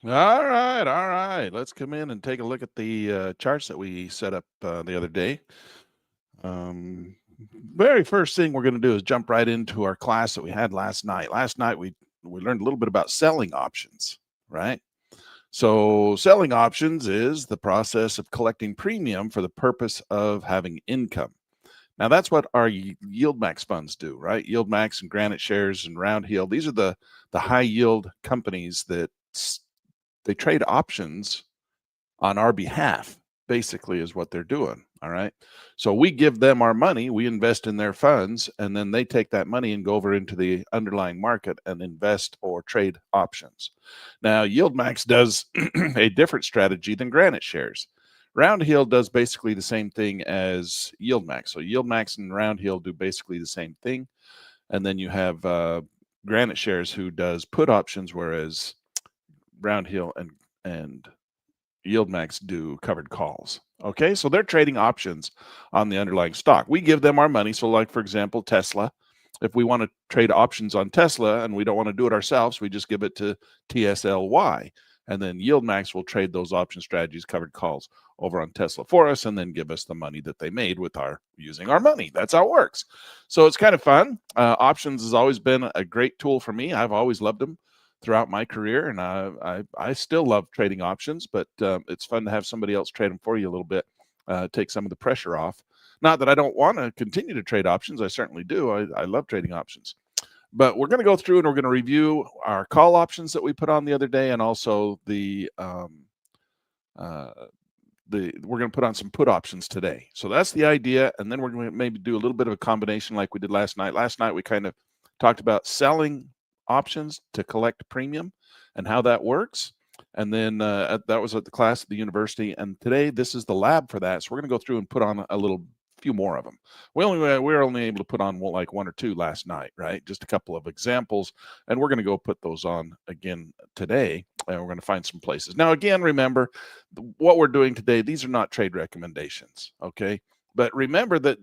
All right, all right. Let's come in and take a look at the charts that we set up the other day. Um, Very first thing we're going to do is jump right into our class that we had last night. Last night we learned a little bit about selling options, right? So selling options is the process of collecting premium for the purpose of having income. Now that's what our yield max funds do, right? Yield max and Granite shares and Round Hill. These are the high yield companies that they trade options on our behalf, basically, is what they're doing. All right. So we give them our money, we invest in their funds, and then they take that money and go over into the underlying market and invest or trade options. Now, YieldMax does a different strategy than Granite shares. Round Hill does basically the same thing as YieldMax. So YieldMax and Round Hill do basically the same thing. And then you have Granite shares who does put options, whereas Round Hill and YieldMax do covered calls. Okay, so they're trading options on the underlying stock. We give them our money. So, like for example, Tesla. If we want to trade options on Tesla and we don't want to do it ourselves, we just give it to TSLY. And then YieldMax will trade those option strategies, covered calls over on Tesla for us, and then give us the money that they made with our using our money. That's how it works. So it's kind of fun. Options has always been a great tool for me. I've always loved them throughout my career, and I still love trading options, but it's fun to have somebody else trade them for you a little bit, take some of the pressure off. Not that I don't want to continue to trade options. I certainly do. I love trading options. But we're going to go through and we're going to review our call options that we put on the other day, and also uh, we're going to put on some put options today. So that's the idea, and then we're going to maybe do a little bit of a combination like we did last night. Last night we kind of talked about selling options to collect premium and how that works. And then that was at the class at the university. And today this is the lab for that. So we're going to go through and put on a little few more of them. We were only able to put on like one or two last night, right? Just a couple of examples, and we're going to go put those on again today, and we're going to find some places. Now, again, remember what we're doing today. These are not trade recommendations, okay? But remember that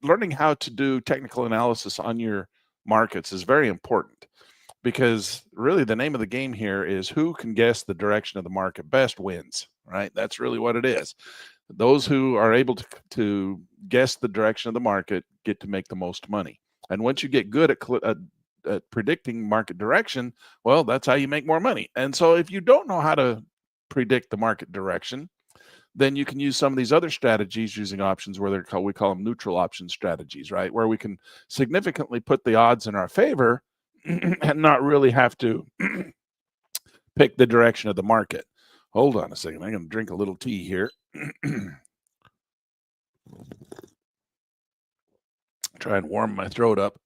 learning how to do technical analysis on your markets is very important, because really the name of the game here is who can guess the direction of the market best wins, right? That's really what it is. Those who are able to guess the direction of the market get to make the most money. And once you get good at predicting market direction, well, that's how you make more money. And so if you don't know how to predict the market direction, then you can use some of these other strategies using options where we call them neutral option strategies, right? Where we can significantly put the odds in our favor and not really have to pick the direction of the market. Hold on a second. I'm going to drink a little tea here. Try and warm my throat up.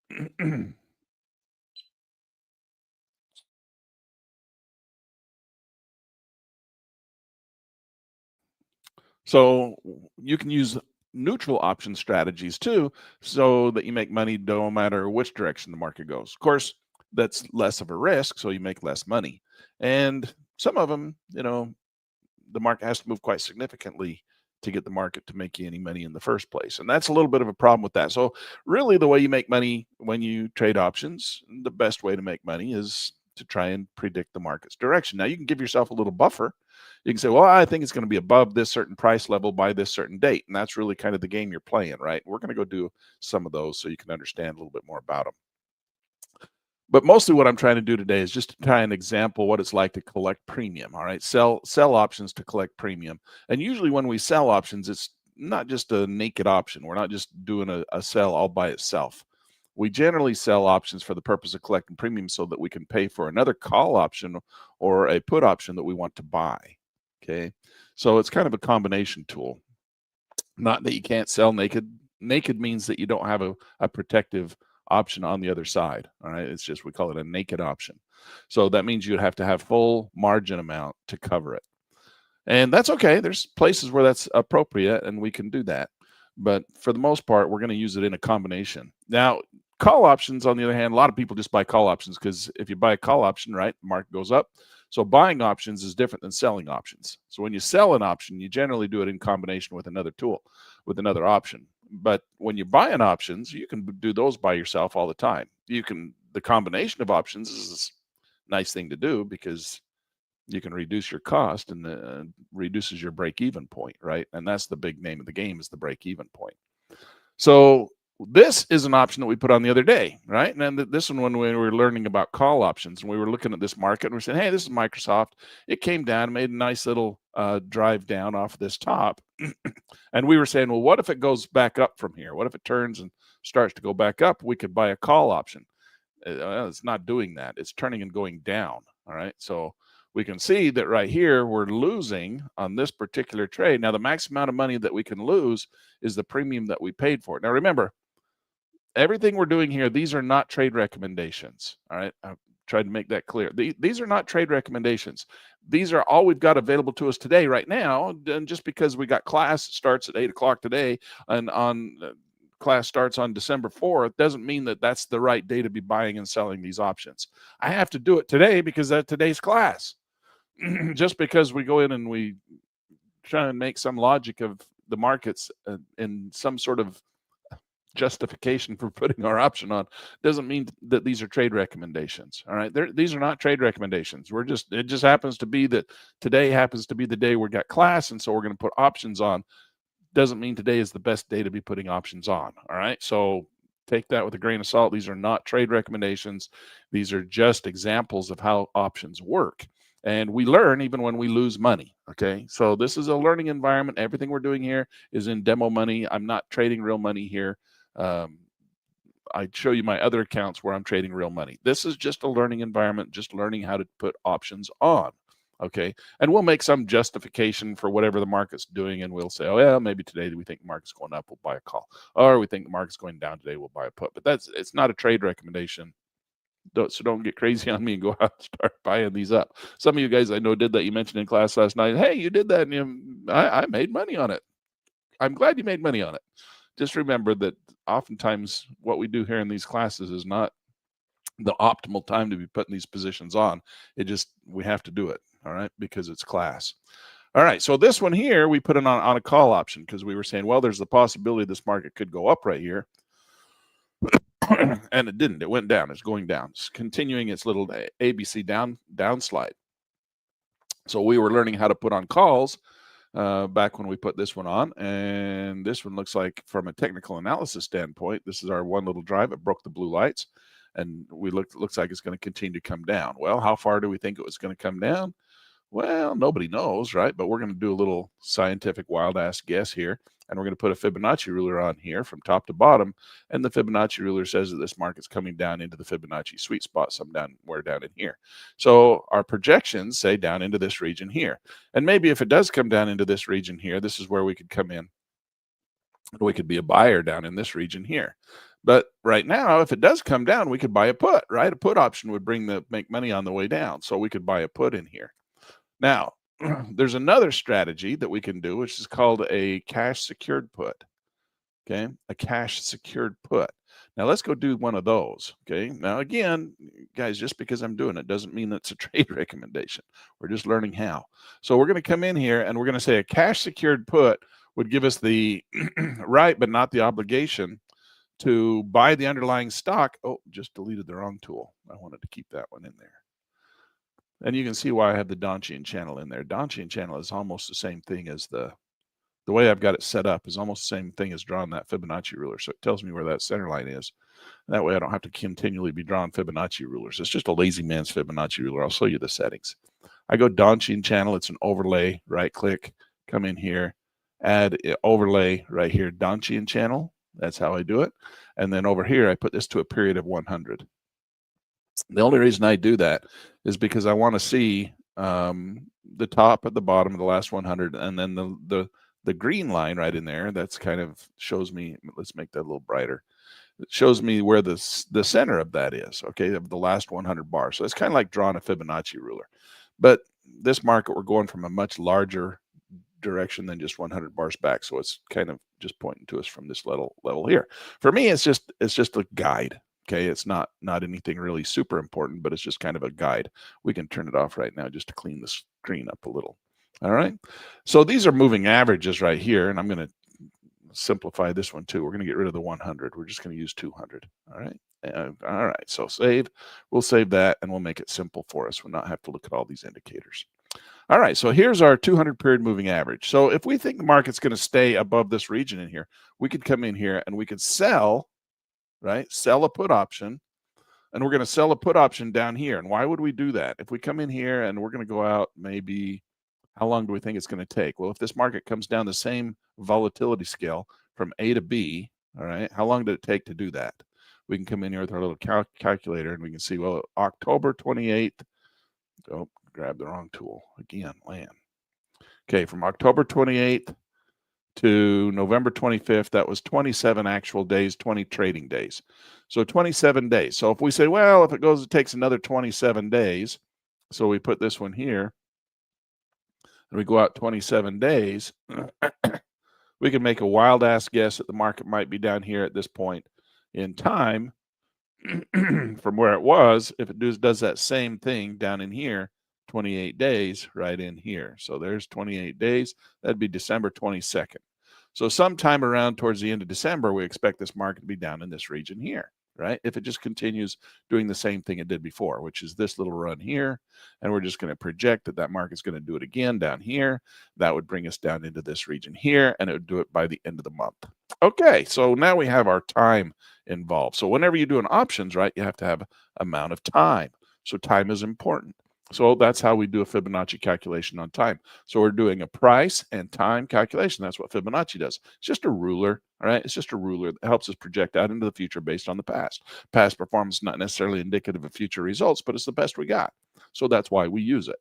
So you can use neutral option strategies too, so that you make money no matter which direction the market goes. Of course, that's less of a risk, so you make less money. And some of them, the market has to move quite significantly to get the market to make you any money in the first place. And that's a little bit of a problem with that. So really the way you make money when you trade options, the best way to make money is to try and predict the market's direction. Now you can give yourself a little buffer. You can say, well, I think it's going to be above this certain price level by this certain date. And that's really kind of the game you're playing, right? We're going to go do some of those so you can understand a little bit more about them. But mostly what I'm trying to do today is just to try and example what it's like to collect premium. All right, sell options to collect premium. And usually when we sell options, it's not just a naked option. We're not just doing a sell all by itself. We generally sell options for the purpose of collecting premium so that we can pay for another call option or a put option that we want to buy. Okay, so it's kind of a combination tool. Not that you can't sell naked. Naked means that you don't have a protective option on the other side. All right. It's just, we call it a naked option. So that means you'd have to have full margin amount to cover it. And that's okay. There's places where that's appropriate and we can do that. But for the most part, we're going to use it in a combination. Now, call options, on the other hand, a lot of people just buy call options because if you buy a call option, right, the market goes up. So buying options is different than selling options. So when you sell an option, you generally do it in combination with another tool, with another option. But when you're buying options, you can do those by yourself all the time. The combination of options is a nice thing to do because you can reduce your cost, and reduces your break-even point, right? And that's the big name of the game, is the break-even point. So this is an option that we put on the other day, right? And then this one, when we were learning about call options, and we were looking at this market, and we're saying, hey, this is Microsoft. It came down and made a nice little drive down off this top. And we were saying, well, what if it goes back up from here? What if it turns and starts to go back up? We could buy a call option. Well, it's not doing that. It's turning and going down. All right. So we can see that right here, we're losing on this particular trade. Now, the max amount of money that we can lose is the premium that we paid for it. Now, remember, everything we're doing here, these are not trade recommendations. All right. I've tried to make that clear. These are not trade recommendations. These are all we've got available to us today, right now. And just because we got class starts at 8 o'clock today, and on class starts on December 4th, doesn't mean that that's the right day to be buying and selling these options. I have to do it today because that's today's class. Just because we go in and we try and make some logic of the markets in some sort of justification for putting our option on, doesn't mean that these are trade recommendations. All right. These are not trade recommendations. It just happens to be that today happens to be the day we got class, and so we're going to put options on. Doesn't mean today is the best day to be putting options on. All right. So take that with a grain of salt. These are not trade recommendations. These are just examples of how options work. And we learn even when we lose money. Okay. So this is a learning environment. Everything we're doing here is in demo money. I'm not trading real money here. I'd show you my other accounts where I'm trading real money. This is just a learning environment, just learning how to put options on. Okay. And we'll make some justification for whatever the market's doing. And we'll say, oh, yeah, maybe today we think the market's going up, we'll buy a call. Or we think the market's going down today, we'll buy a put. But it's not a trade recommendation. So don't get crazy on me and go out and start buying these up. Some of you guys I know did that. You mentioned in class last night, hey, you did that, and I made money on it. I'm glad you made money on it. Just remember that oftentimes what we do here in these classes is not the optimal time to be putting these positions on. We have to do it, all right, because it's class. All right, so this one here, we put it on a call option because we were saying, well, there's the possibility this market could go up right here. And it didn't. It went down. It's going down. It's continuing its little ABC down slide. So we were learning how to put on calls back when we put this one on. And this one looks like, from a technical analysis standpoint, this is our one little drive. It broke the blue lights. And looks like it's going to continue to come down. Well, how far do we think it was going to come down? Well, nobody knows, right? But we're going to do a little scientific wild-ass guess here. And we're going to put a Fibonacci ruler on here from top to bottom. And the Fibonacci ruler says that this market's coming down into the Fibonacci sweet spot somewhere down in here. So our projections say down into this region here. And maybe if it does come down into this region here, this is where we could come in. We could be a buyer down in this region here. But right now, if it does come down, we could buy a put, right? A put option would make money on the way down. So we could buy a put in here. Now, there's another strategy that we can do, which is called a cash secured put. Okay, a cash secured put. Now let's go do one of those. Okay, now again, guys, just because I'm doing it doesn't mean it's a trade recommendation. We're just learning how. So we're going to come in here and we're going to say a cash secured put would give us the right, but not the obligation to buy the underlying stock. Oh, just deleted the wrong tool. I wanted to keep that one in there. And you can see why I have the Donchian channel in there. Donchian channel is almost the same thing as the way I've got it set up is almost the same thing as drawing that Fibonacci ruler. So it tells me where that center line is. That way I don't have to continually be drawing Fibonacci rulers. It's just a lazy man's Fibonacci ruler. I'll show you the settings. I go Donchian channel. It's an overlay. Right click, come in here, add overlay right here, Donchian channel. That's how I do it. And then over here, I put this to a period of 100. The only reason I do that is because I want to see the top at the bottom of the last 100, and then the green line right in there. That's kind of shows me. Let's make that a little brighter. It shows me where the center of that is. Okay, of the last 100 bars. So it's kind of like drawing a Fibonacci ruler. But this market, we're going from a much larger direction than just 100 bars back. So it's kind of just pointing to us from this level here. For me, it's just a guide. Okay, it's not anything really super important, but it's just kind of a guide. We can turn it off right now just to clean the screen up a little. All right, so these are moving averages right here, and I'm going to simplify this one too. We're going to get rid of the 100. We're just going to use 200. All right. All right, so save. We'll save that, and we'll make it simple for us. We'll not have to look at all these indicators. All right, so here's our 200 period moving average. So if we think the market's going to stay above this region in here, we could come in here and we could sell, right? Sell a put option, and we're going to sell a put option down here. And why would we do that? If we come in here and we're going to go out, maybe, how long do we think it's going to take? Well, if this market comes down the same volatility scale from A to B, all right, how long did it take to do that? We can come in here with our little calculator and we can see, well, October 28th, oh, grab the wrong tool again, land. Okay, from October 28th to November 25th, that was 27 actual days, 20 trading days. So 27 days. So if we say, well, if it takes another 27 days, so we put this one here, and we go out 27 days, we can make a wild ass guess that the market might be down here at this point in time from where it was. If it does that same thing down in here, 28 days right in here. So there's 28 days. That'd be December 22nd. So sometime around towards the end of December, we expect this market to be down in this region here, right? If it just continues doing the same thing it did before, which is this little run here, and we're just going to project that that market's going to do it again down here. That would bring us down into this region here, and it would do it by the end of the month. Okay, so now we have our time involved. So whenever you do an options, right, you have to have amount of time. So time is important. So that's how we do a Fibonacci calculation on time. So we're doing a price and time calculation. That's what Fibonacci does. It's just a ruler, all right? It's just a ruler that helps us project out into the future based on the past. Past performance is not necessarily indicative of future results, but it's the best we got. So that's why we use it.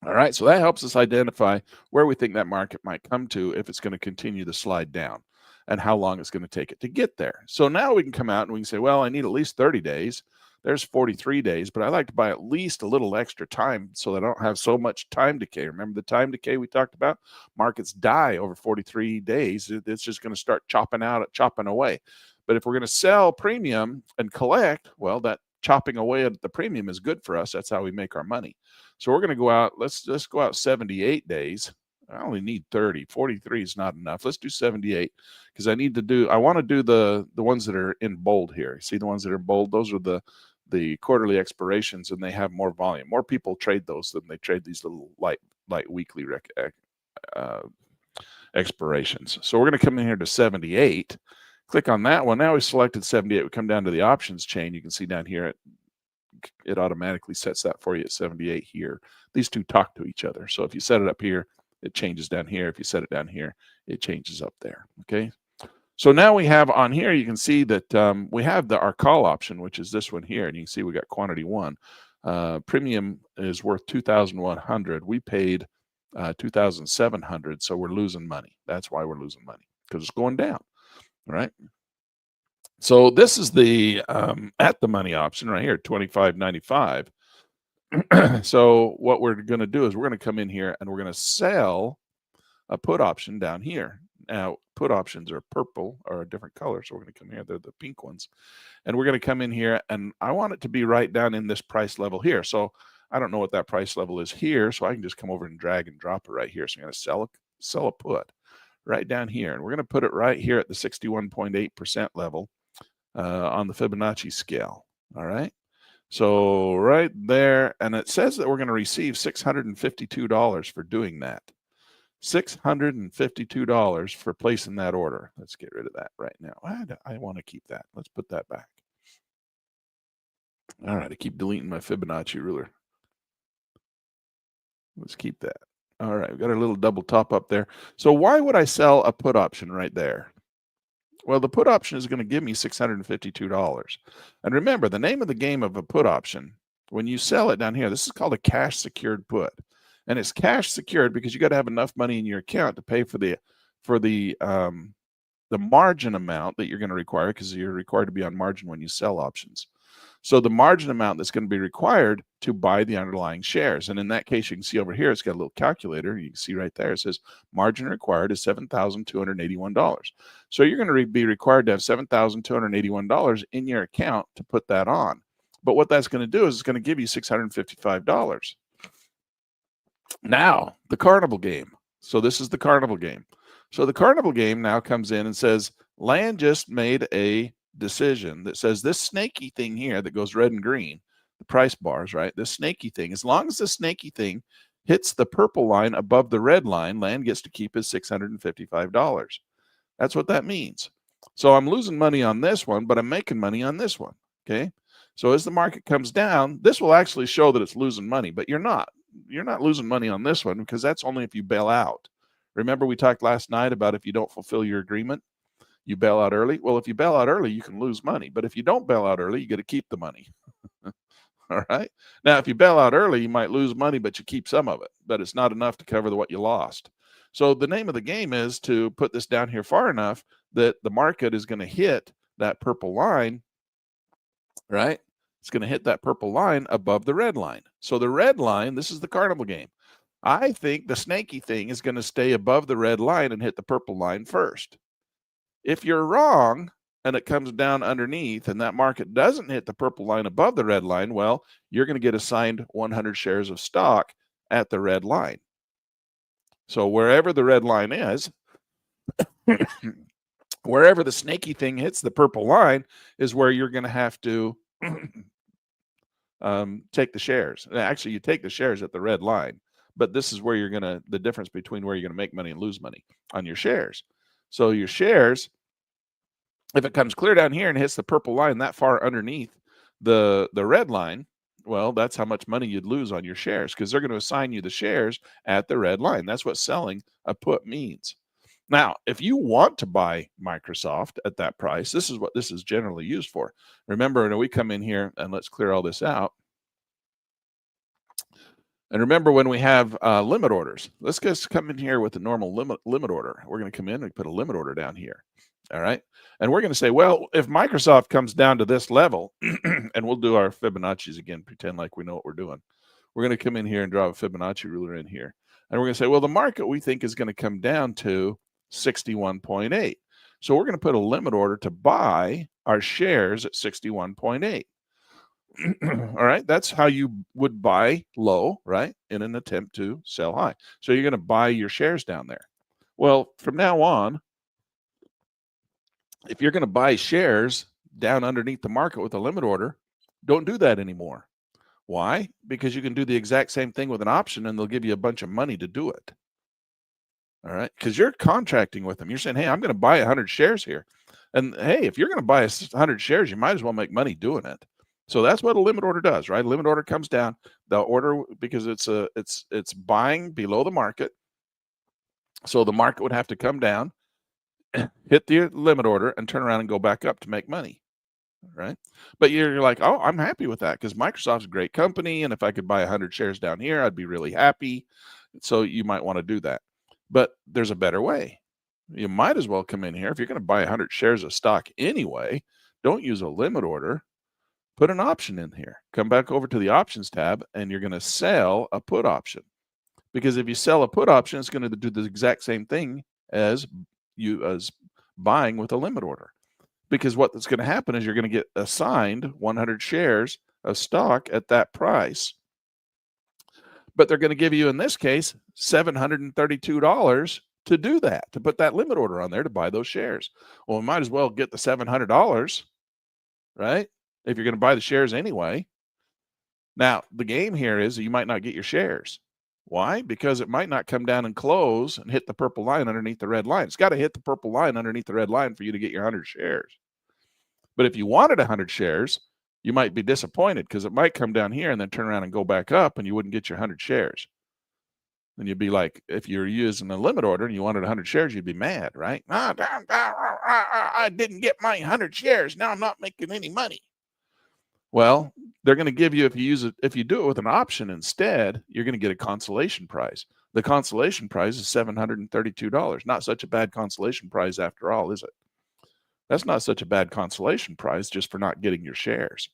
All right, so that helps us identify where we think that market might come to if it's going to continue to slide down and how long it's going to take it to get there. So now we can come out and we can say, well, I need at least 30 days. There's 43 days, but I like to buy at least a little extra time so that I don't have so much time decay. Remember the time decay we talked about? Markets die over 43 days. It's just going to start chopping away. But if we're going to sell premium and collect, well, that chopping away at the premium is good for us. That's how we make our money. So we're going to go out. Let's go out 78 days. I only need 30. 43 is not enough. Let's do 78 because I want to do the ones that are in bold here. See the ones that are bold? Those are the quarterly expirations, and they have more volume. More people trade those than they trade these little light weekly expirations. So we're going to come in here to 78. Click on that one. Now we selected 78. We come down to the options chain. You can see down here it automatically sets that for you at 78 here. These two talk to each other. So if you set it up here, it changes down here. If you set it down here, it changes up there. Okay. So now we have on here, you can see that we have our call option, which is this one here. And you can see we got quantity 1. Premium is worth 2,100. We paid 2,700. So we're losing money. That's why we're losing money, because it's going down. All right. So this is the at the money option right here, $25.95. So what we're going to do is we're going to come in here and we're going to sell a put option down here. Now, put options are purple or a different color. So we're going to come here. They're the pink ones. And we're going to come in here and I want it to be right down in this price level here. So I don't know what that price level is here. So I can just come over and drag and drop it right here. So I'm going to sell a put right down here. And we're going to put it right here at the 61.8% level on the Fibonacci scale. All right. So right there, and it says that we're going to receive $652 for doing that. $652 for placing that order. Let's get rid of that right now. I want to keep that. Let's put that back. All right, I keep deleting my Fibonacci ruler. Let's keep that. All right, we've got our little double top up there. So why would I sell a put option right there? Well, the put option is going to give me $652. And remember, the name of the game of a put option, when you sell it down here, this is called a cash secured put. And it's cash secured because you got to have enough money in your account to pay for the margin amount that you're going to require, because you're required to be on margin when you sell options. So the margin amount that's going to be required to buy the underlying shares. And in that case, you can see over here, it's got a little calculator. You can see right there, it says margin required is $7,281. So you're going to be required to have $7,281 in your account to put that on. But what that's going to do is it's going to give you $655. Now, the carnival game. So this is the carnival game. So the carnival game now comes in and says, Land just made a decision that says this snaky thing here that goes red and green, the price bars, right? This snaky thing, as long as the snaky thing hits the purple line above the red line, Land gets to keep his $655. That's what that means. So I'm losing money on this one, but I'm making money on this one, okay? So as the market comes down, this will actually show that it's losing money, but you're not losing money on this one because that's only if you bail out. Remember we talked last night about if you don't fulfill your agreement, you bail out early. Well, if you bail out early, you can lose money, but if you don't bail out early, you got to keep the money. All right. Now, if you bail out early, you might lose money, but you keep some of it, but it's not enough to cover what you lost. So the name of the game is to put this down here far enough that the market is going to hit that purple line, right? It's going to hit that purple line above the red line. So the red line, this is the carnival game. I think the snaky thing is going to stay above the red line and hit the purple line first. If you're wrong and it comes down underneath and that market doesn't hit the purple line above the red line, well, you're going to get assigned 100 shares of stock at the red line. So wherever the red line is, wherever the snaky thing hits the purple line is where you're going to have to take the shares. Actually, you take the shares at the red line, but this is where the difference between where you're going to make money and lose money on your shares. So your shares, if it comes clear down here and hits the purple line that far underneath the red line, well, that's how much money you'd lose on your shares because they're going to assign you the shares at the red line. That's what selling a put means. Now, if you want to buy Microsoft at that price, this is what this is generally used for. Remember, we come in here and let's clear all this out. And remember when we have limit orders, let's just come in here with the normal limit order. We're going to come in and put a limit order down here. All right. And we're going to say, well, if Microsoft comes down to this level, and we'll do our Fibonacci's again, pretend like we know what we're doing. We're going to come in here and draw a Fibonacci ruler in here. And we're going to say, well, the market we think is going to come down to 61.8. So we're going to put a limit order to buy our shares at 61.8. All right, that's how you would buy low, right, in an attempt to sell high. So you're going to buy your shares down there. Well, from now on, if you're going to buy shares down underneath the market with a limit order, don't do that anymore. Why? Because you can do the exact same thing with an option and they'll give you a bunch of money to do it. All right, because you're contracting with them. You're saying, hey, I'm going to buy 100 shares here. And hey, if you're going to buy 100 shares, you might as well make money doing it. So that's what a limit order does, right? Limit order comes down. The order, because it's buying below the market. So the market would have to come down, hit the limit order, and turn around and go back up to make money, right? But you're like, oh, I'm happy with that because Microsoft's a great company, and if I could buy 100 shares down here, I'd be really happy. So you might want to do that. But there's a better way. You might as well come in here. If you're going to buy 100 shares of stock anyway, don't use a limit order. Put an option in here. Come back over to the options tab, and you're going to sell a put option. Because if you sell a put option, it's going to do the exact same thing as buying with a limit order. Because what's going to happen is you're going to get assigned 100 shares of stock at that price. But they're going to give you, in this case, $732 to do that, to put that limit order on there to buy those shares. Well, we might as well get the $700, right? If you're going to buy the shares anyway. Now, the game here is you might not get your shares. Why? Because it might not come down and close and hit the purple line underneath the red line. It's got to hit the purple line underneath the red line for you to get your 100 shares. But if you wanted 100 shares, you might be disappointed because it might come down here and then turn around and go back up and you wouldn't get your 100 shares. Then you'd be like, if you're using a limit order and you wanted 100 shares, you'd be mad, right? I didn't get my 100 shares. Now I'm not making any money. Well, they're going to give you, if you do it with an option instead, you're going to get a consolation prize. The consolation prize is $732. Not such a bad consolation prize after all, is it? That's not such a bad consolation prize just for not getting your shares.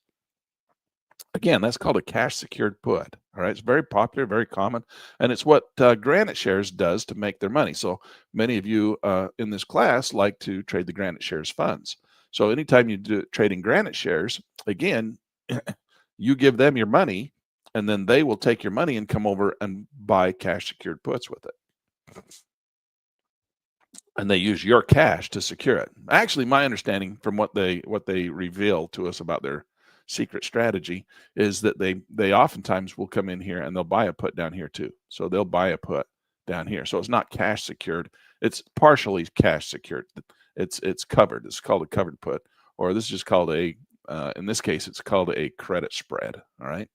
Again, that's called a cash secured put. All right, it's very popular, very common, and it's what Granite Shares does to make their money. So many of you in this class like to trade the Granite Shares funds. So anytime you do trading Granite Shares, again, you give them your money, and then they will take your money and come over and buy cash secured puts with it. And they use your cash to secure it. Actually, my understanding from what they reveal to us about secret strategy is that they oftentimes will come in here and they'll buy a put down here too. So they'll buy a put down here. So it's not cash secured. It's partially cash secured. It's covered. It's called a covered put, or this is just called a in this case, it's called a credit spread. All right.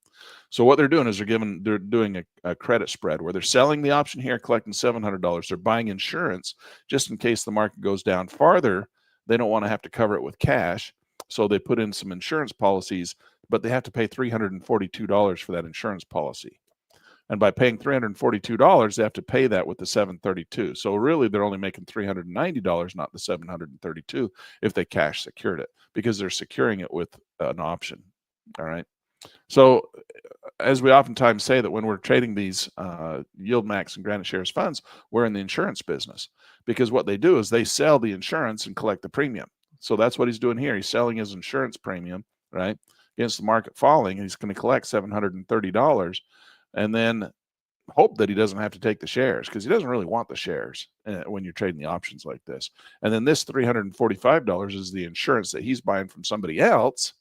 So what they're doing is they're doing a credit spread where they're selling the option here, collecting $700. They're buying insurance just in case the market goes down farther. They don't want to have to cover it with cash. So they put in some insurance policies, but they have to pay $342 for that insurance policy. And by paying $342, they have to pay that with the $732. So really, they're only making $390, not the $732, if they cash secured it, because they're securing it with an option. All right. So as we oftentimes say that when we're trading these Yield Max and Granite Shares funds, we're in the insurance business, because what they do is they sell the insurance and collect the premium. So that's what he's doing here. He's selling his insurance premium, right, against the market falling, and he's going to collect $730 and then hope that he doesn't have to take the shares, because he doesn't really want the shares when you're trading the options like this. And then this $345 is the insurance that he's buying from somebody else,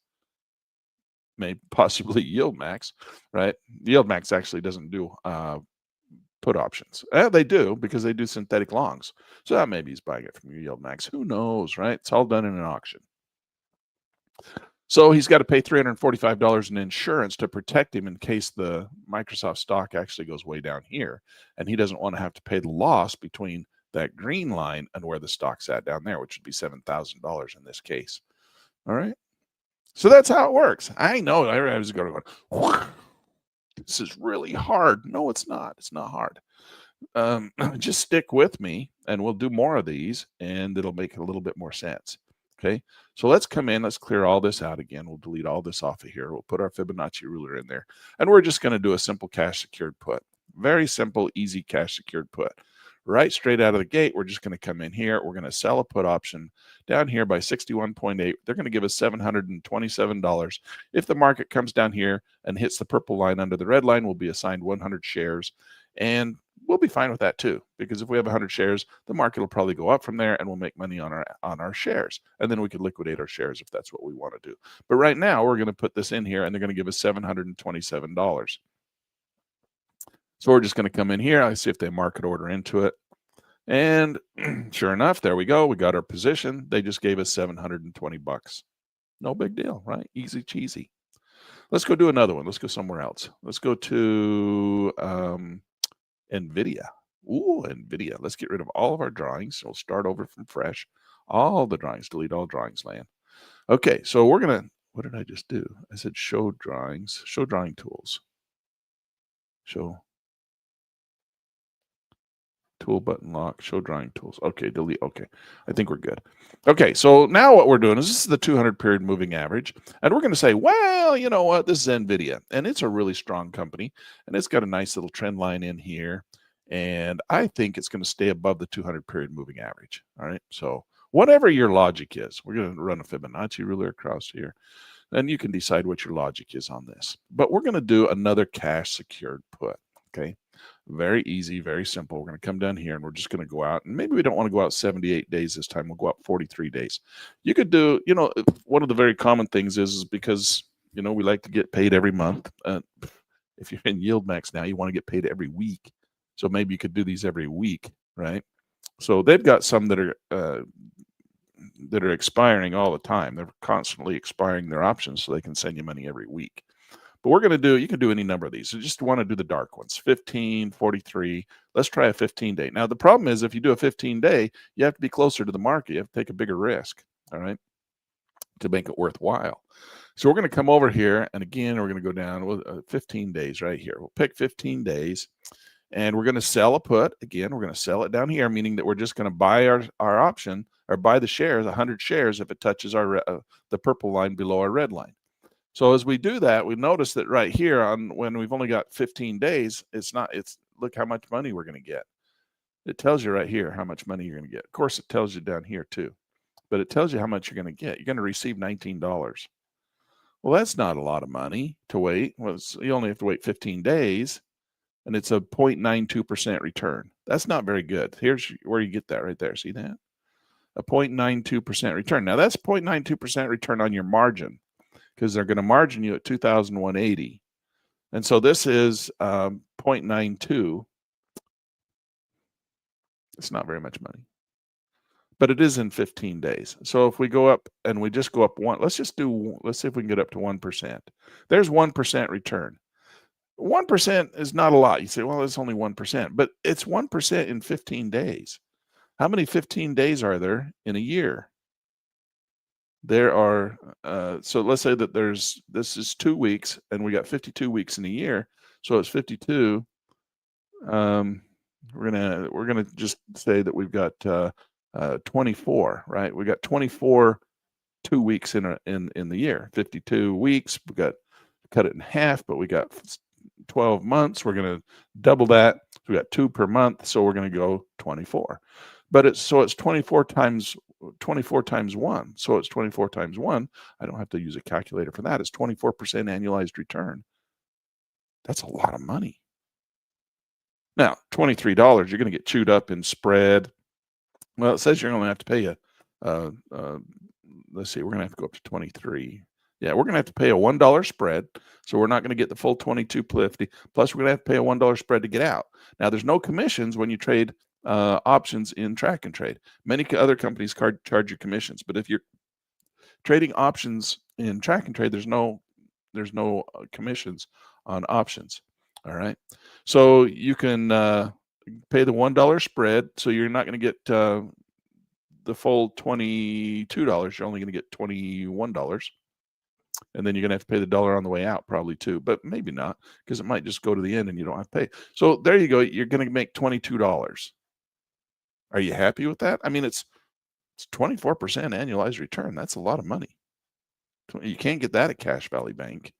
maybe possibly Yield Max, right? Yield Max actually doesn't do put options. They do, because they do synthetic longs. So that maybe he's buying it from Yield Max. Who knows, right? It's all done in an auction. So he's got to pay $345 in insurance to protect him in case the Microsoft stock actually goes way down here, and he doesn't want to have to pay the loss between that green line and where the stock's at down there, which would be $7,000 in this case. All right. So that's how it works. I know I was going, this is really hard. No, it's not. It's not hard. Just stick with me, and we'll do more of these, and it'll make a little bit more sense. Okay, so let's come in. Let's clear all this out again. We'll delete all this off of here. We'll put our Fibonacci ruler in there, and we're just going to do a simple cash secured put. Very simple, easy cash secured put. Right straight out of the gate, we're just going to come in here. We're going to sell a put option down here by 61.8. They're going to give us $727. If the market comes down here and hits the purple line under the red line, we'll be assigned 100 shares. And we'll be fine with that too, because if we have 100 shares, the market will probably go up from there, and we'll make money on our shares. And then we could liquidate our shares if that's what we want to do. But right now, we're going to put this in here, and they're going to give us $727. So we're just going to come in here. I see if they market order into it. And sure enough, there we go. We got our position. They just gave us $720. No big deal, right? Easy cheesy. Let's go do another one. Let's go somewhere else. Let's go to NVIDIA. Ooh, NVIDIA. Let's get rid of all of our drawings. So we'll start over from fresh. All the drawings. Delete all drawings land. Okay, so we're going to, what did I just do? I said show drawings. Show drawing tools. Show tool button lock, show drawing tools. Okay, delete. Okay, I think we're good. Okay, so now what we're doing is this is the 200 period moving average, and we're going to say, well, you know what, this is NVIDIA, and it's a really strong company, and it's got a nice little trend line in here, and I think it's going to stay above the 200 period moving average. All right, so whatever your logic is, we're going to run a Fibonacci ruler across here, and you can decide what your logic is on this. But we're going to do another cash secured put. Okay. Very easy, very simple. We're going to come down here, and we're just going to go out, and maybe we don't want to go out 78 days this time. We'll go out 43 days. You could do, you know, one of the very common things is because, you know, we like to get paid every month. If you're in Yield Max now, you want to get paid every week. So maybe you could do these every week, right? So they've got some that are expiring all the time. They're constantly expiring their options, so they can send you money every week. But we're going to do, you can do any number of these. So just want to do the dark ones, 15, 43. Let's try a 15-day. Now, the problem is if you do a 15-day, you have to be closer to the market. You have to take a bigger risk, all right, to make it worthwhile. So we're going to come over here, and again, we're going to go down with 15 days right here. We'll pick 15 days, and we're going to sell a put. Again, we're going to sell it down here, meaning that we're just going to buy our option, or buy the shares, 100 shares, if it touches our the purple line below our red line. So as we do that, we notice that right here on when we've only got 15 days, look how much money we're going to get. It tells you right here how much money you're going to get. Of course, it tells you down here too, but it tells you how much you're going to get. You're going to receive $19. Well, that's not a lot of money to wait. Well, you only have to wait 15 days, and it's a 0.92% return. That's not very good. Here's where you get that right there. See that? A 0.92% return. Now, that's 0.92% return on your margin. because they're going to margin you at 2,180. And so this is 0.92. It's not very much money, but it is in 15 days. So if we go up and we just go up one, let's see if we can get up to 1%. There's 1% return. 1% is not a lot. You say, well, it's only 1%, but it's 1% in 15 days. How many 15 days are there in a year? There are, so let's say that this is 2 weeks and we got 52 weeks in a year. So it's 52. We're gonna just say that we've got 24, right? We got 24 2 weeks in the year. 52 weeks. We got cut it in half, but we got 12 months. We're gonna double that. We got 2 per month, so we're gonna go 24. But it's 24 times 1. So it's 24 times 1. I don't have to use a calculator for that. It's 24% annualized return. That's a lot of money. Now, $23, you're going to get chewed up in spread. Well, it says you're going to have to pay let's see, we're going to have to go up to 23. Yeah, we're going to have to pay a $1 spread. So we're not going to get the full 22.50. Plus, we're going to have to pay a $1 spread to get out. Now, there's no commissions when you trade options in track and trade. Many other companies charge you commissions, but if you're trading options in track and trade, there's no commissions on options. All right, so you can pay the $1 spread, so you're not going to get the full $22. You're only going to get $21, and then you're going to have to pay the dollar on the way out probably too, but maybe not, because it might just go to the end and you don't have to pay. So there you go. You're going to make $22. Are you happy with that? I mean, it's 24% annualized return. That's a lot of money. You can't get that at Cash Valley Bank.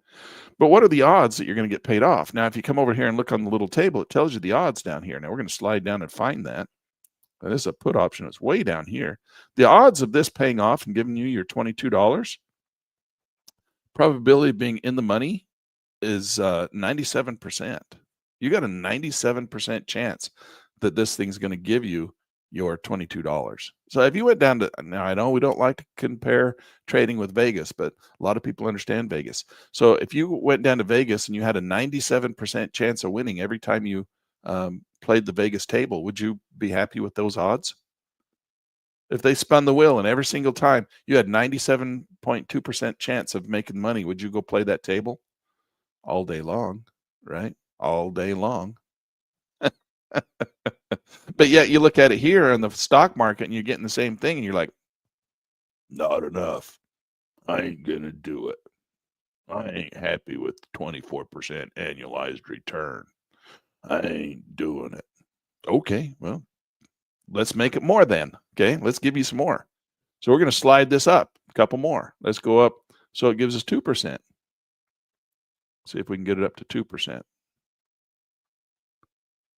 But what are the odds that you're going to get paid off? Now, if you come over here and look on the little table, it tells you the odds down here. Now, we're going to slide down and find that. Now, this is a put option. It's way down here. The odds of this paying off and giving you your $22, probability of being in the money is 97%. You got a 97% chance that this thing's going to give you your $22. So if you went down to, now I know we don't like to compare trading with Vegas, but a lot of people understand Vegas. So if you went down to Vegas and you had a 97% chance of winning every time you played the Vegas table, would you be happy with those odds? If they spun the wheel and every single time you had 97.2% chance of making money, would you go play that table? All day long, right? All day long. But yet you look at it here in the stock market and you're getting the same thing and you're like, not enough. I ain't gonna do it. I ain't happy with 24% annualized return. I ain't doing it. Okay, well, let's make it more then. Okay, let's give you some more. So we're going to slide this up a couple more. Let's go up. So it gives us 2%. See if we can get it up to 2%.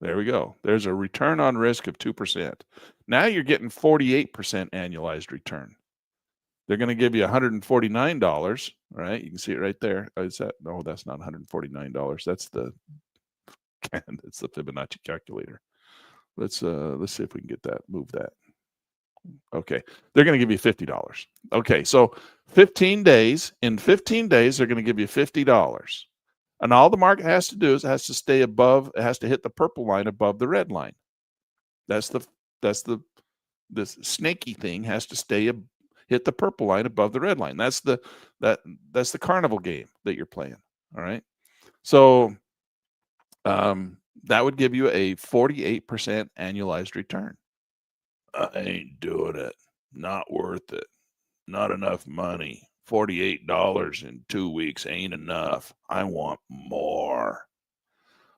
There we go. There's a return on risk of 2%. Now you're getting 48% annualized return. They're going to give you $149, right? You can see it right there. Is that, no, that's not $149. That's the that's the Fibonacci calculator. Let's see if we can get that, move that. Okay, they're going to give you $50. Okay, so 15 days. In 15 days, they're going to give you $50. And all the market has to do is it has to stay above, it has to hit the purple line above the red line. That's the this snaky thing has to stay hit the purple line above the red line. That's the carnival game that you're playing. All right. So that would give you a 48% annualized return. I ain't doing it. Not worth it. Not enough money. $48 in 2 weeks ain't enough. I want more.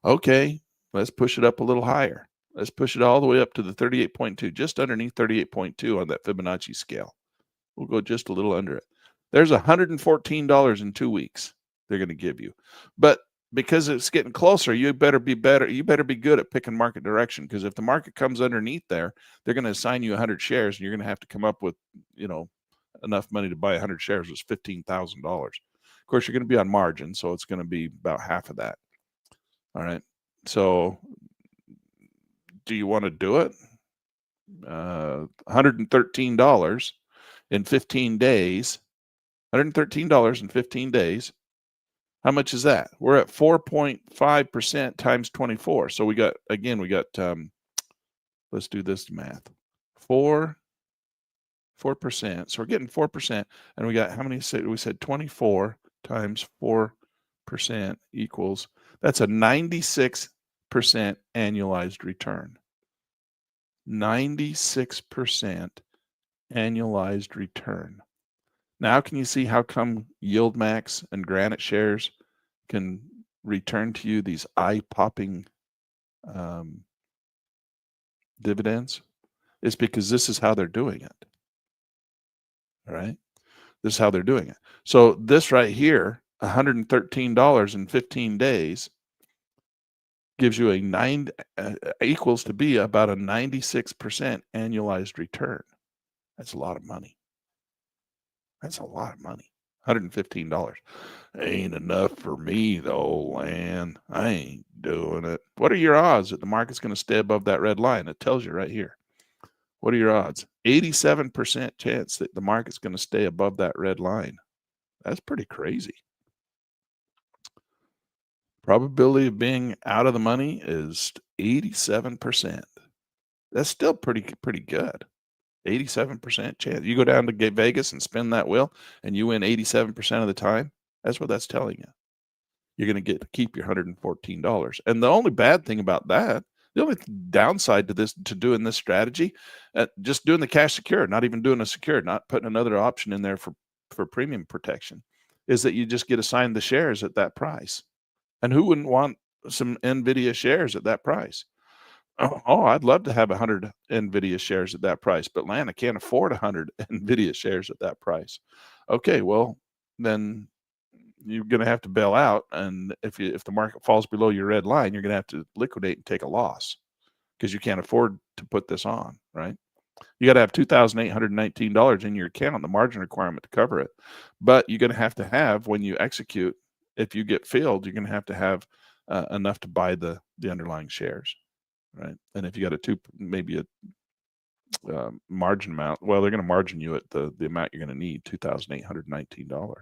Okay, let's push it up a little higher. Let's push it all the way up to the 38.2, just underneath 38.2 on that Fibonacci scale. We'll go just a little under it. There's $114 in 2 weeks they're going to give you. But because it's getting closer, you better be better. You better be good at picking market direction, because if the market comes underneath there, they're going to assign you 100 shares, and you're going to have to come up with, enough money to buy 100 shares was $15,000. Of course, you're going to be on margin, so it's going to be about half of that. All right. So do you want to do it? $113 in 15 days. $113 in 15 days. How much is that? We're at 4.5% times 24. So we got, again, let's do this math. 4%. So we're getting 4%. And we got, how many? We said 24 times 4% equals, that's a 96% annualized return. 96% annualized return. Now, can you see how come Yield Max and Granite shares can return to you these eye-popping dividends? It's because this is how they're doing it. All right. This is how they're doing it. So this right here, $113 in 15 days, gives you equals to be about a 96% annualized return. That's a lot of money. That's a lot of money. $115. Ain't enough for me though, man. I ain't doing it. What are your odds that the market's going to stay above that red line? It tells you right here. What are your odds? 87% chance that the market's going to stay above that red line. That's pretty crazy. Probability of being out of the money is 87%. That's still pretty good. 87% chance. You go down to Vegas and spin that wheel and you win 87% of the time. That's what that's telling you. You're going to get to keep your $114. And the only bad thing about that, the only downside to this, to doing this strategy, just doing the cash secured, not even doing a secured, not putting another option in there for premium protection, is that you just get assigned the shares at that price. And who wouldn't want some NVIDIA shares at that price? Oh, I'd love to have 100 NVIDIA shares at that price, but man, I can't afford 100 NVIDIA shares at that price. Okay, well, then you're going to have to bail out. And if the market falls below your red line, you're going to have to liquidate and take a loss because you can't afford to put this on, right? You got to have $2,819 in your account, the margin requirement to cover it. But you're going to have, when you execute, if you get filled, you're going to have enough to buy the underlying shares, right? And if you got maybe a margin amount, well, they're going to margin you at the amount you're going to need, $2,819.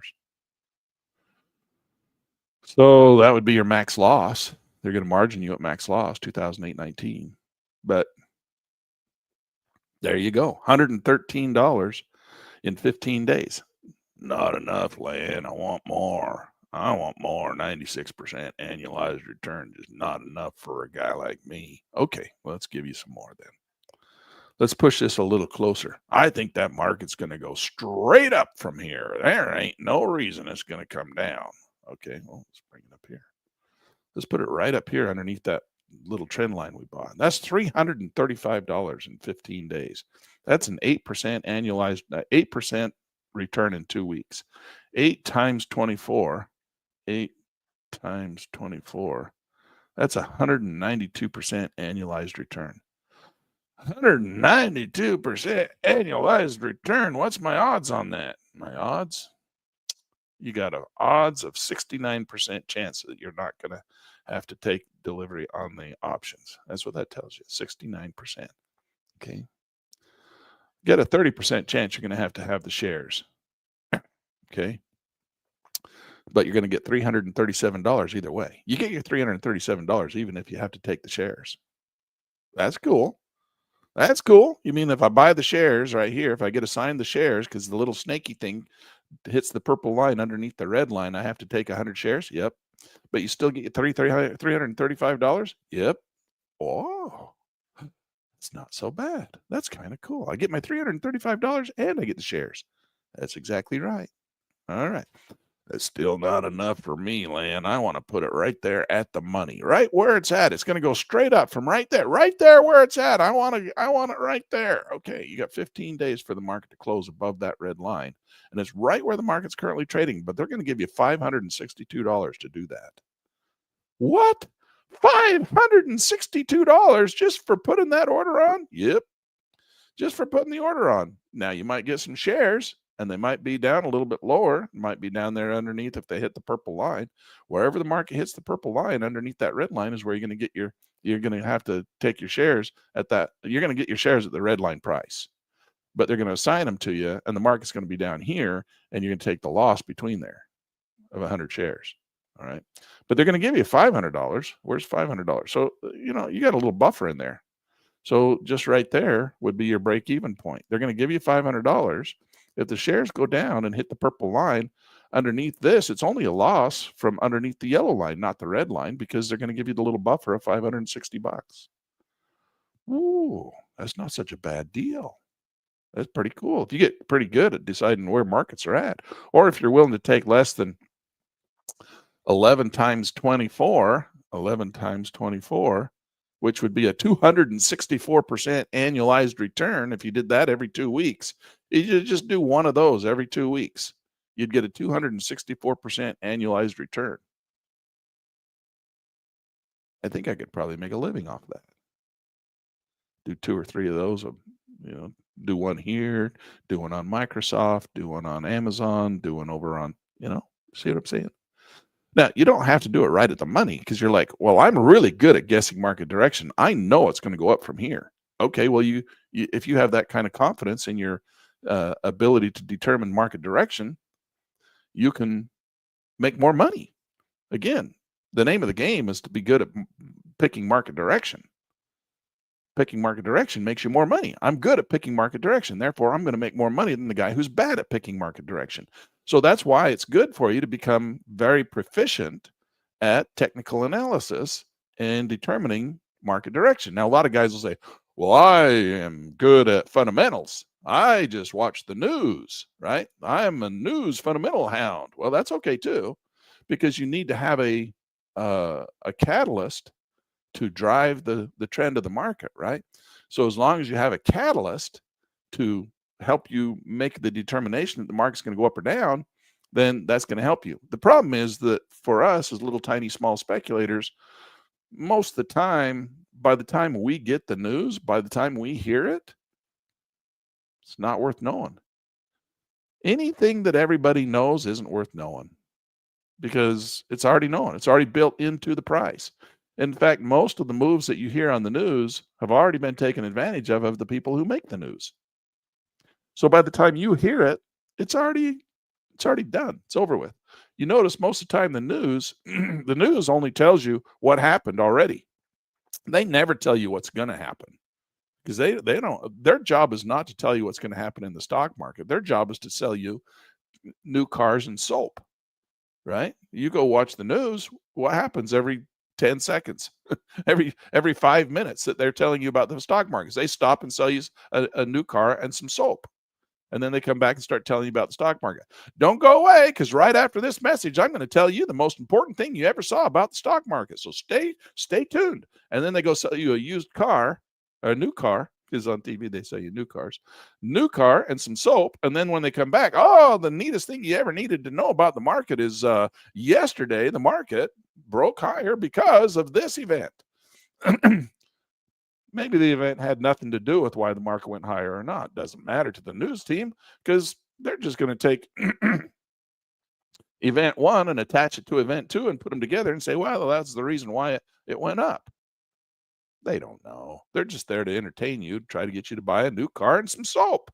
So that would be your max loss. They're going to margin you at max loss, $2,819. But there you go, $113 in 15 days. Not enough, Lan. I want more. 96% annualized return is not enough for a guy like me. Okay, well, let's give you some more then. Let's push this a little closer. I think that market's going to go straight up from here. There ain't no reason it's going to come down. Okay, well, let's bring it up here. Let's put it right up here underneath that little trend line we bought. That's $335 in 15 days. That's an 8% annualized, 8% return in 2 weeks. 8 times 24, 8 times 24. That's 192% annualized return. 192% annualized return. What's my odds on that? My odds? You got an odds of 69% chance that you're not going to have to take delivery on the options. That's what that tells you, 69%. Okay. Get a 30% chance you're going to have the shares. Okay. But you're going to get $337 either way. You get your $337 even if you have to take the shares. That's cool. That's cool. You mean if I buy the shares right here, if I get assigned the shares, because the little snaky thing hits the purple line underneath the red line, I have to take 100 shares? Yep. But you still get $335? Yep. Oh, it's not so bad. That's kind of cool. I get my $335 and I get the shares. That's exactly right. All right. That's still not enough for me, Lan. I want to put it right there at the money, right where it's at. It's going to go straight up from right there where it's at. I want it right there. Okay, you got 15 days for the market to close above that red line, and it's right where the market's currently trading, but they're going to give you $562 to do that. What? $562 just for putting that order on? Yep, just for putting the order on. Now, you might get some shares, and they might be down a little bit lower. It might be down there underneath if they hit the purple line. Wherever the market hits the purple line, underneath that red line is where you're going to get you're going to have to take your shares at that. You're going to get your shares at the red line price. but they're going to assign them to you, and the market's going to be down here, and you're going to take the loss between there of 100 shares. All right. But they're going to give you $500. Where's $500? So, you got a little buffer in there. So just right there would be your break-even point. They're going to give you $500. If the shares go down and hit the purple line underneath this, it's only a loss from underneath the yellow line, not the red line, because they're going to give you the little buffer of $560. Ooh, that's not such a bad deal. That's pretty cool. If you get pretty good at deciding where markets are at, or if you're willing to take less than 11 times 24, which would be a 264% annualized return. If you did that every 2 weeks, you just do one of those every 2 weeks, you'd get a 264% annualized return. I think I could probably make a living off of that. Do 2 or 3 of those, do one here, do one on Microsoft, do one on Amazon, do one over on, see what I'm saying? Now, you don't have to do it right at the money, because you're like, well, I'm really good at guessing market direction. I know it's going to go up from here. Okay, well, if you have that kind of confidence in your ability to determine market direction, you can make more money. Again, the name of the game is to be good at picking market direction. Picking market direction makes you more money. I'm good at picking market direction. Therefore, I'm going to make more money than the guy who's bad at picking market direction. So that's why it's good for you to become very proficient at technical analysis and determining market direction. Now, a lot of guys will say, well, I am good at fundamentals. I just watch the news, right? I'm a news fundamental hound. Well, that's okay too, because you need to have a catalyst to drive the trend of the market, right? So as long as you have a catalyst to help you make the determination that the market's going to go up or down, then that's going to help you. The problem is that for us as little tiny small speculators, most of the time, by the time we get the news, by the time we hear it, it's not worth knowing. Anything that everybody knows isn't worth knowing, because it's already known. It's already built into the price. In fact, most of the moves that you hear on the news have already been taken advantage of the people who make the news. So by the time you hear it, it's already done. It's over with. You notice most of the time the news only tells you what happened already. They never tell you what's going to happen, because they don't. Their job is not to tell you what's going to happen in the stock market. Their job is to sell you new cars and soap, right? You go watch the news. What happens every 10 seconds, every 5 minutes that they're telling you about the stock markets? They stop and sell you a new car and some soap. And then they come back and start telling you about the stock market. Don't go away, because right after this message, I'm going to tell you the most important thing you ever saw about the stock market. So stay tuned. And then they go sell you a used car, or a new car, because on TV they sell you new car and some soap. And then when they come back, oh, the neatest thing you ever needed to know about the market is yesterday the market broke higher because of this event. Maybe the event had nothing to do with why the market went higher or not. Doesn't matter to the news team, because they're just going to take event 1 and attach it to event 2 and put them together and say, well, that's the reason why it went up. They don't know. They're just there to entertain you, try to get you to buy a new car and some soap.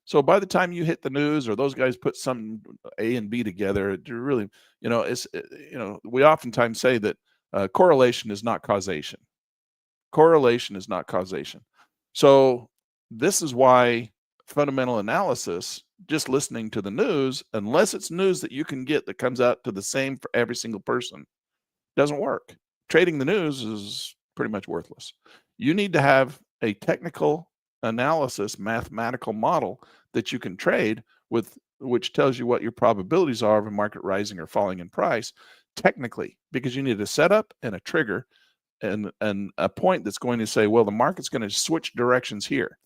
So by the time you hit the news, or those guys put some A and B together, it really, we oftentimes say that correlation is not causation. Correlation is not causation. So this is why fundamental analysis, just listening to the news, unless it's news that you can get that comes out to the same for every single person, doesn't work. Trading the news is pretty much worthless. You need to have a technical analysis, mathematical model that you can trade with, which tells you what your probabilities are of a market rising or falling in price technically, because you need a setup and a trigger and a point that's going to say, well, the market's going to switch directions here.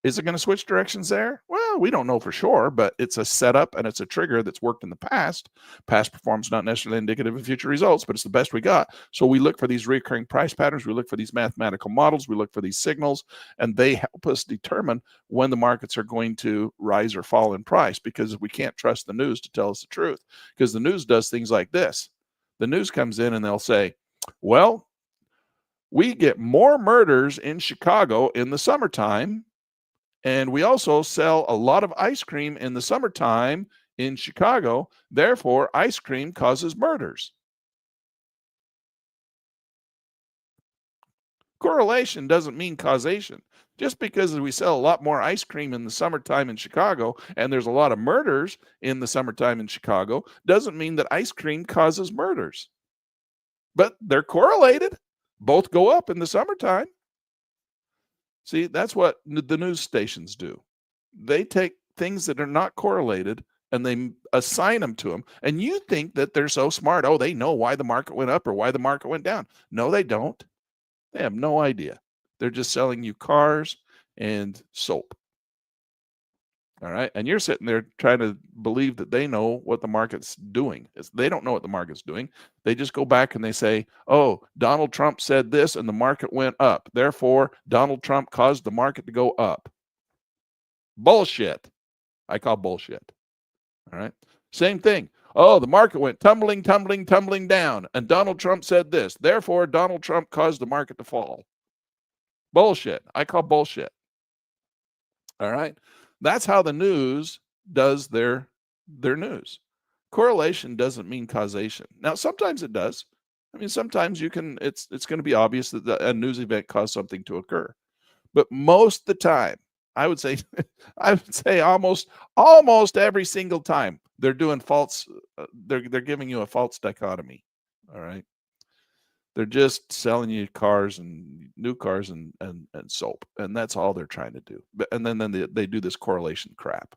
Is it going to switch directions there? Well, we don't know for sure, but it's a setup and it's a trigger that's worked in the past. Past performance not necessarily indicative of future results, but it's the best we got. So we look for these recurring price patterns. We look for these mathematical models. We look for these signals, and they help us determine when the markets are going to rise or fall in price, because we can't trust the news to tell us the truth, because the news does things like this. The news comes in and they'll say, well, we get more murders in Chicago in the summertime, And we also sell a lot of ice cream in the summertime in Chicago. Therefore, ice cream causes murders. Correlation doesn't mean causation. Just because we sell a lot more ice cream in the summertime in Chicago and there's a lot of murders in the summertime in Chicago doesn't mean that ice cream causes murders. But they're correlated. Both go up in the summertime. See, that's what the news stations do. They take things that are not correlated and they assign them to them. And you think that they're so smart. Oh, they know why the market went up or why the market went down. No, they don't. They have no idea. They're just selling you cars and soap. All right. And you're sitting there trying to believe that they know what the market's doing. They don't know what the market's doing. They just go back and they say, oh, Donald Trump said this and the market went up. Therefore, Donald Trump caused the market to go up. Bullshit. I call bullshit. All right. Same thing. Oh, the market went tumbling, tumbling, tumbling down. And Donald Trump said this. Therefore, Donald Trump caused the market to fall. Bullshit. I call bullshit. All right. That's how the news does their news. Correlation doesn't mean causation. Now, sometimes it does. I mean, sometimes you can, it's going to be obvious that a news event caused something to occur. But most of the time, I would say almost every single time they're doing false, they're giving you a false dichotomy. All right. They're just selling you cars and new cars and soap, and that's all they're trying to do. And then they do this correlation crap.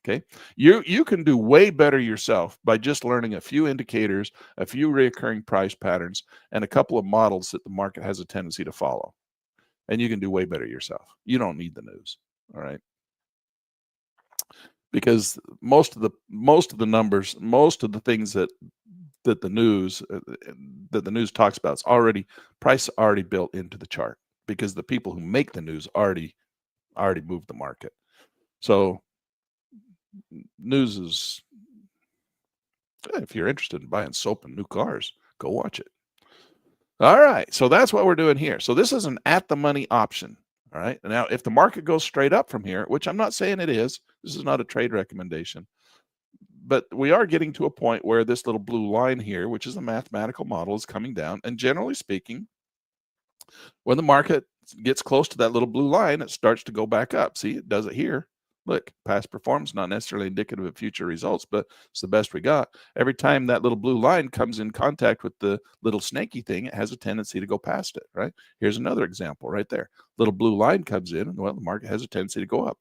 Okay, you can do way better yourself by just learning a few indicators, a few recurring price patterns, and a couple of models that the market has a tendency to follow. And you can do way better yourself. You don't need the news. All right. Because most of the numbers, most of the things that the news talks about is price already built into the chart, because the people who make the news already moved the market. So news is, if you're interested in buying soap and new cars, go watch it. All right, so that's what we're doing here. So this is an at the money option. All right, now if the market goes straight up from here, which I'm not saying it is, this is not a trade recommendation, but we are getting to a point where this little blue line here, which is a mathematical model, is coming down. And generally speaking, when the market gets close to that little blue line, it starts to go back up. See, it does it here. Look, past performance, not necessarily indicative of future results, but it's the best we got. Every time that little blue line comes in contact with the little snaky thing, it has a tendency to go past it, right? Here's another example right there. Little blue line comes in, and well, the market has a tendency to go up.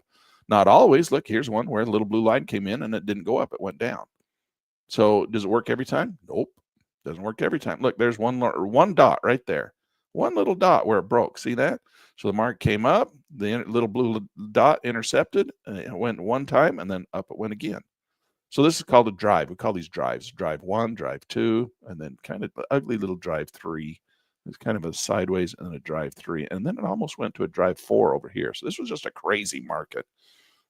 Not always. Look, here's one where the little blue line came in and it didn't go up, it went down. So does it work every time? Nope. Doesn't work every time. Look, there's one dot right there. One little dot where it broke. See that? So the market came up, the little blue dot intercepted, and it went one time, and then up it went again. So this is called a drive. We call these drives. Drive 1, drive 2, and then kind of ugly little drive 3. It's kind of a sideways and then a drive 3. And then it almost went to a drive 4 over here. So this was just a crazy market.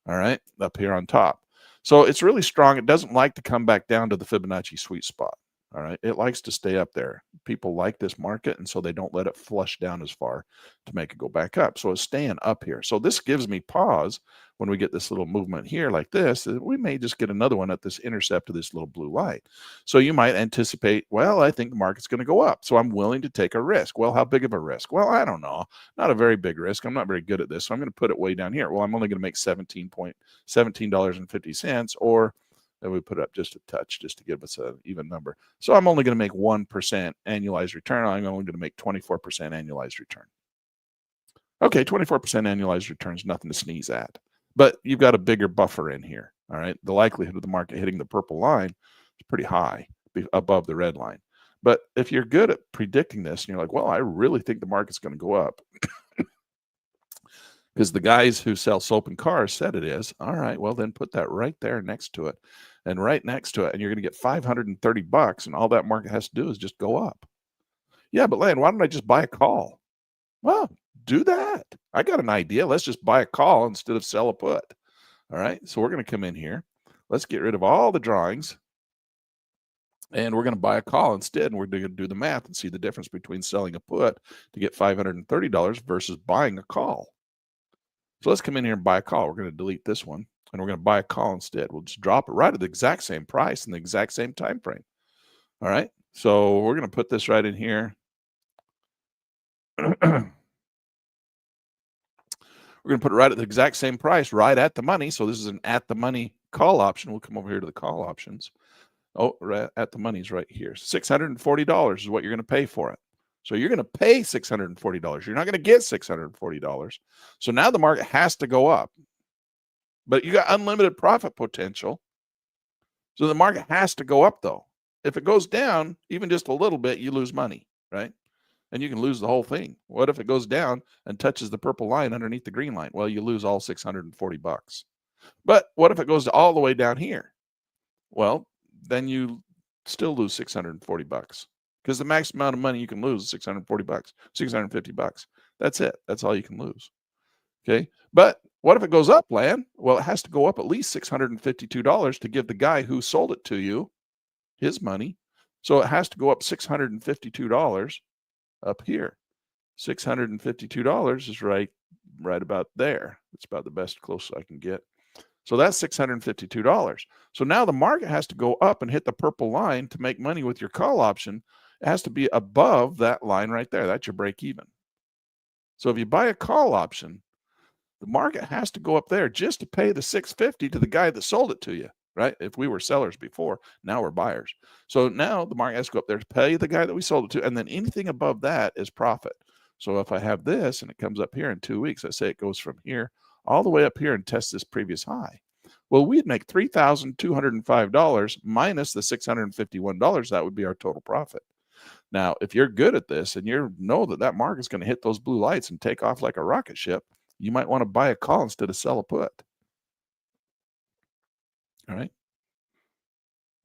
All right, up here on top. So it's really strong. It doesn't like to come back down to the Fibonacci sweet spot. All right, it likes to stay up there. People like this market, and so they don't let it flush down as far to make it go back up. So it's staying up here. So this gives me pause when we get this little movement here like this. We may just get another one at this intercept of this little blue light. So you might anticipate, well, I think the market's going to go up, so I'm willing to take a risk. Well, how big of a risk? Well, I don't know. Not a very big risk. I'm not very good at this, so I'm going to put it way down here. Well, I'm only going to make $17.50, or then we put it up just a touch just to give us an even number. So I'm only going to make 1% annualized return. I'm only going to make 24% annualized return. Okay, 24% annualized return is nothing to sneeze at, but you've got a bigger buffer in here. All right, the likelihood of the market hitting the purple line is pretty high above the red line. But if you're good at predicting this and you're like, well, I really think the market's going to go up because the guys who sell soap and cars said it is. All right, well, then put that right there next to it and right next to it, and you're going to get $530, and all that market has to do is just go up. Yeah, but Land, why don't I just buy a call? Well, do that. I got an idea. Let's just buy a call instead of sell a put. All right, so we're going to come in here. Let's get rid of all the drawings, and we're going to buy a call instead, and we're going to do the math and see the difference between selling a put to get $530 versus buying a call. So let's come in here and buy a call. We're going to delete this one, and we're going to buy a call instead. We'll just drop it right at the exact same price in the exact same time frame. All right. So we're going to put this right in here. We're going to put it right at the exact same price, right at the money. So this is an at the money call option. We'll come over here to the call options. Oh, right at the money's right here. $640 is what you're going to pay for it. So you're going to pay $640. You're not going to get $640. So now the market has to go up. But you got unlimited profit potential. So the market has to go up, though. If it goes down, even just a little bit, you lose money, right? And you can lose the whole thing. What if it goes down and touches the purple line underneath the green line? Well, you lose all $640. But what if it goes all the way down here? Well, then you still lose $640 because the max amount of money you can lose is $640, $650. That's it. That's all you can lose. Okay. But what if it goes up, Lan? Well, it has to go up at least $652 to give the guy who sold it to you his money. So it has to go up $652 up here. $652 is right about there. It's about the best close I can get. So that's $652. So now the market has to go up and hit the purple line to make money with your call option. It has to be above that line right there. That's your break even. So if you buy a call option, the market has to go up there just to pay the $650 to the guy that sold it to you, right? If we were sellers before, now we're buyers. So now the market has to go up there to pay the guy that we sold it to, and then anything above that is profit. So if I have this and it comes up here in 2 weeks, let's say it goes from here all the way up here and tests this previous high. Well, we'd make $3,205 minus the $651. That would be our total profit. Now, if you're good at this and you know that that market's going to hit those blue lights and take off like a rocket ship, you might want to buy a call instead of sell a put. All right.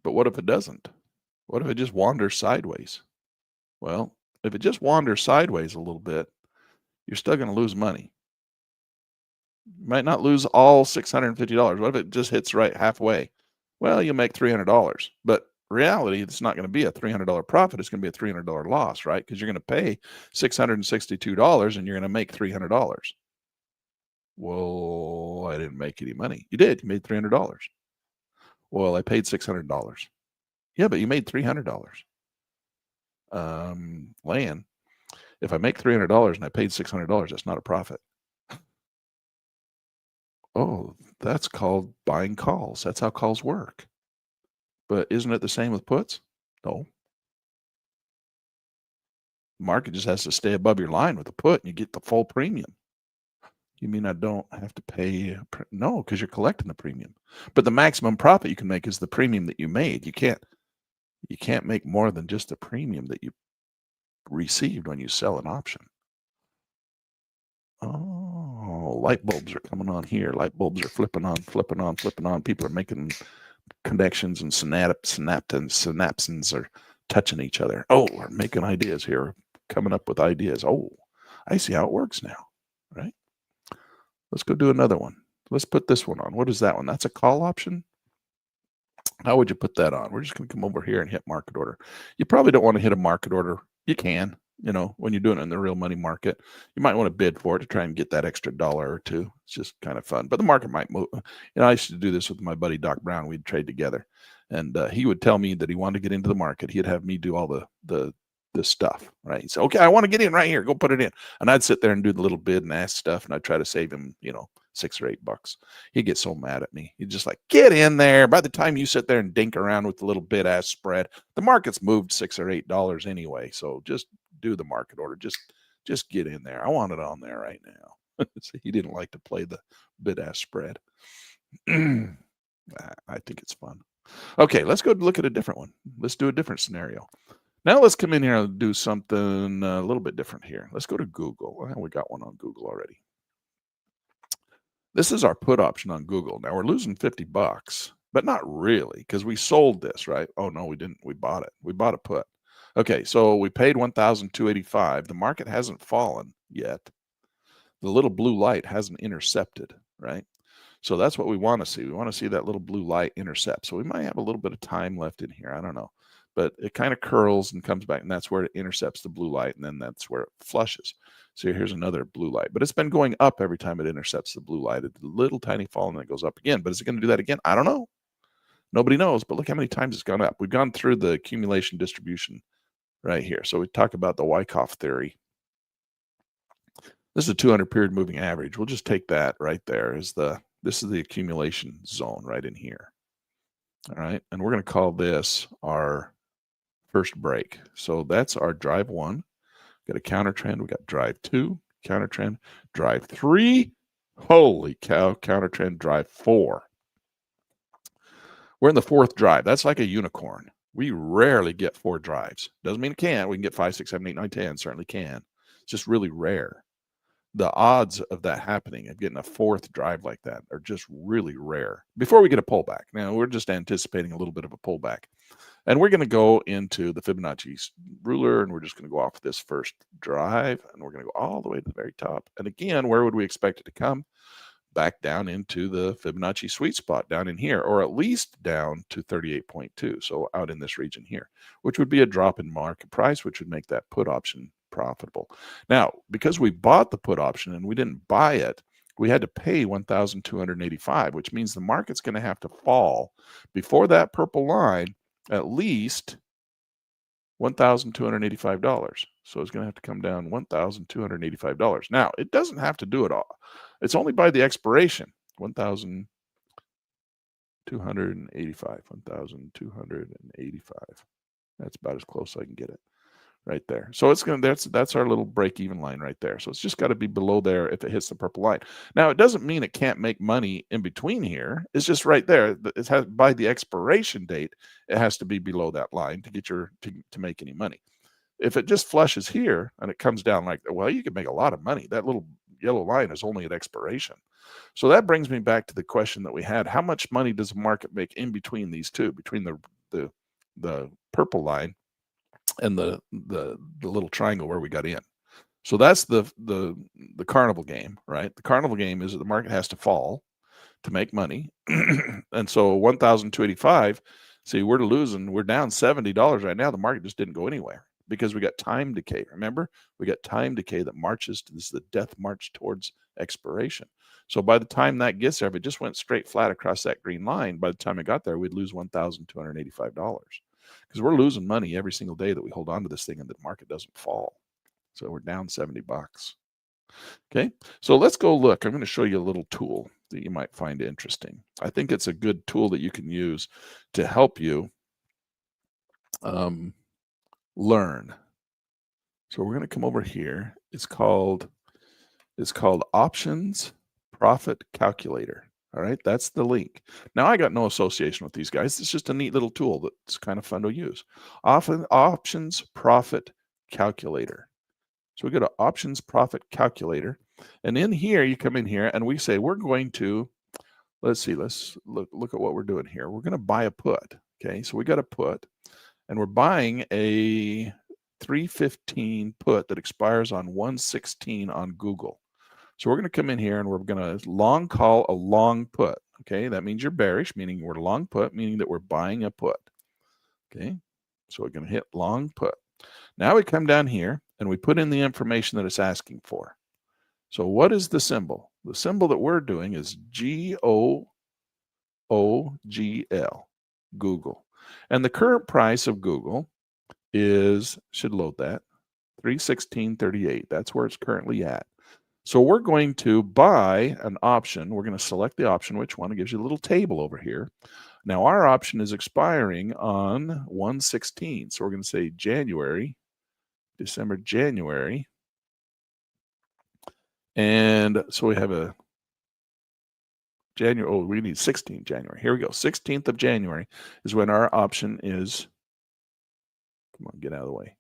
But what if it doesn't? What if it just wanders sideways? Well, if it just wanders sideways a little bit, you're still going to lose money. You might not lose all $650. What if it just hits right halfway? Well, you'll make $300. But reality, it's not going to be a $300 profit. It's going to be a $300 loss, right? Because you're going to pay $662 and you're going to make $300. Well, I didn't make any money. You did. You made $300. Well, I paid $600. Yeah, but you made $300. Lan, if I make $300 and I paid $600, that's not a profit. Oh, that's called buying calls. That's how calls work. But isn't it the same with puts? No. The market just has to stay above your line with a put and you get the full premium. You mean I don't have to pay? No, because you're collecting the premium. But the maximum profit you can make is the premium that you made. You can't make more than just the premium that you received when you sell an option. Oh, light bulbs are coming on here. Light bulbs are flipping on, flipping on, flipping on. People are making connections and synapses are touching each other. Oh, we're making ideas here, coming up with ideas. Oh, I see how it works now, right? Let's go do another one. Let's put this one on. What is that one? That's a call option. How would you put that on? We're just going to come over here and hit market order. You probably don't want to hit a market order. You can, when you're doing it in the real money market, you might want to bid for it to try and get that extra dollar or two. It's just kind of fun, but the market might move. I used to do this with my buddy, Doc Brown. We'd trade together and he would tell me that he wanted to get into the market. He'd have me do all the stuff, right? He'd say, okay, I want to get in right here. Go put it in. And I'd sit there and do the little bid and ask stuff. And I'd try to save him, $6 or $8. He'd get so mad at me. He'd just like, get in there. By the time you sit there and dink around with the little bid ask spread, the market's moved $6 or $8 anyway. So just do the market order. Just get in there. I want it on there right now. So he didn't like to play the bid ask spread. I think it's fun. Okay, let's go look at a different one. Let's do a different scenario. Now let's come in here and do something a little bit different here. Let's go to Google. Well, we got one on Google already. This is our put option on Google. Now we're losing $50, but not really because we sold this, right? Oh, no, we didn't. We bought it. We bought a put. Okay, so we paid $1,285. The market hasn't fallen yet. The little blue light hasn't intercepted, right? So that's what we want to see. We want to see that little blue light intercept. So we might have a little bit of time left in here. I don't know. But it kind of curls and comes back, and that's where it intercepts the blue light, and then that's where it flushes. So here's another blue light. But it's been going up every time it intercepts the blue light. It's a little tiny fall, and then it goes up again. But is it going to do that again? I don't know. Nobody knows, but look how many times it's gone up. We've gone through the accumulation distribution right here. So we talk about the Wyckoff theory. This is a 200 period moving average. We'll just take that right there as this is the accumulation zone right in here. All right, and we're going to call this our first break. So that's our drive 1. Got a counter trend. We got drive 2, counter trend, drive 3. Holy cow, counter trend, drive 4. We're in the 4th drive. That's like a unicorn. We rarely get 4 drives. Doesn't mean it can't. We can get 5, 6, 7, 8, 9, 10. Certainly can. It's just really rare. The odds of that happening, of getting a 4th drive like that, are just really rare before we get a pullback. Now, we're just anticipating a little bit of a pullback. And we're going to go into the Fibonacci ruler, and we're just going to go off this first drive, and we're going to go all the way to the very top. And again, where would we expect it to come? Back down into the Fibonacci sweet spot down in here, or at least down to 38.2. So out in this region here, which would be a drop in market price, which would make that put option profitable. Now, because we bought the put option and we didn't buy it, we had to pay $1,285, which means the market's going to have to fall before that purple line at least $1,285. So it's going to have to come down $1,285. Now, it doesn't have to do it all. It's only by the expiration. 1,285. 1,285. That's about as close as I can get it. Right there. So it's going to, that's our little break even line right there. So it's just got to be below there if it hits the purple line. Now, it doesn't mean it can't make money in between here. It's just right there. It has, by the expiration date, it has to be below that line to get to make any money. If it just flushes here and it comes down like, well, you could make a lot of money. That little yellow line is only at expiration. So that brings me back to the question that we had. How much money does the market make in between these two, between the purple line and the little triangle where we got in? So that's the carnival game, right? The carnival game is that the market has to fall to make money. And so 1,285, see, we're losing, we're down $70 right now. The market just didn't go anywhere because we got time decay. Remember, we got time decay that marches to, this is the death march towards expiration. So by the time that gets there, if it just went straight flat across that green line, by the time it got there, we'd lose $1,285 because we're losing money every single day that we hold on to this thing and the market doesn't fall. So we're down $70. Okay, so let's go look. I'm going to show you a little tool that you might find interesting. I think it's a good tool that you can use to help you learn. So we're going to come over here. It's called Options Profit Calculator. All right, that's the link. Now, I got no association with these guys. It's just a neat little tool that's kind of fun to use. Options Profit Calculator. So we go to Options Profit Calculator. And in here, you come in here and we say, we're going to, let's see, let's look at what we're doing here. We're going to buy a put. Okay, so we got a put. And we're buying a 315 put that expires on 1/16 on Google. So we're going to come in here and we're going to long call a long put. Okay, that means you're bearish, meaning we're long put, meaning that we're buying a put. Okay, so we're going to hit long put. Now we come down here and we put in the information that it's asking for. So what is the symbol? The symbol that we're doing is GOOGL, Google. And the current price of Google is, should load that, 316.38. That's where it's currently at. So we're going to buy an option. We're going to select the option, which one? It gives you a little table over here. Now our option is expiring on 1/16. So we're going to say January, December, January. And so we have a January, oh, we need 16 January. Here we go. 16th of January is when our option is, come on, get out of the way.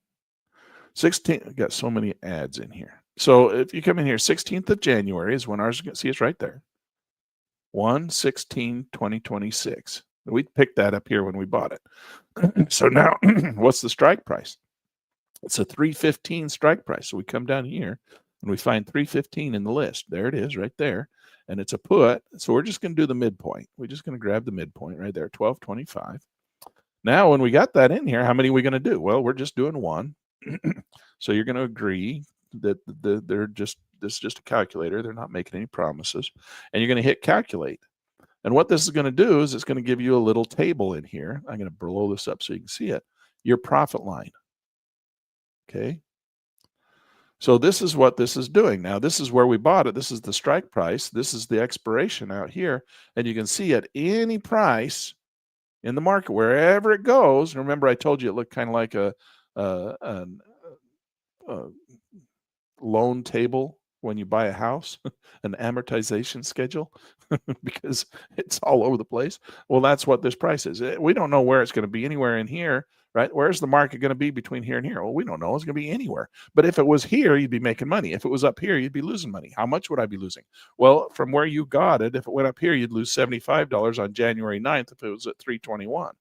16th, got so many ads in here. So if you come in here, 16th of January is when ours, see it's right there. 1/16/2026. We picked that up here when we bought it. So now what's the strike price? It's a 315 strike price. So we come down here and we find 315 in the list. There it is right there. And it's a put. So we're just going to do the midpoint. We're just going to grab the midpoint right there, 1225. Now, when we got that in here, how many are we going to do? Well, we're just doing one. So you're going to agree that this is just a calculator. They're not making any promises. And you're going to hit calculate. And what this is going to do is it's going to give you a little table in here. I'm going to blow this up so you can see it. Your profit line. Okay. So this is what this is doing. Now, this is where we bought it. This is the strike price. This is the expiration out here. And you can see at any price in the market, wherever it goes. Remember, I told you it looked kind of like a loan table when you buy a house, an amortization schedule, because it's all over the place. Well, that's what this price is. We don't know where it's going to be, anywhere in here, right? Where's the market going to be between here and here? Well, we don't know. It's going to be anywhere. But if it was here, you'd be making money. If it was up here, you'd be losing money. How much would I be losing? Well, from where you got it, if it went up here, you'd lose $75 on January 9th if it was at 321.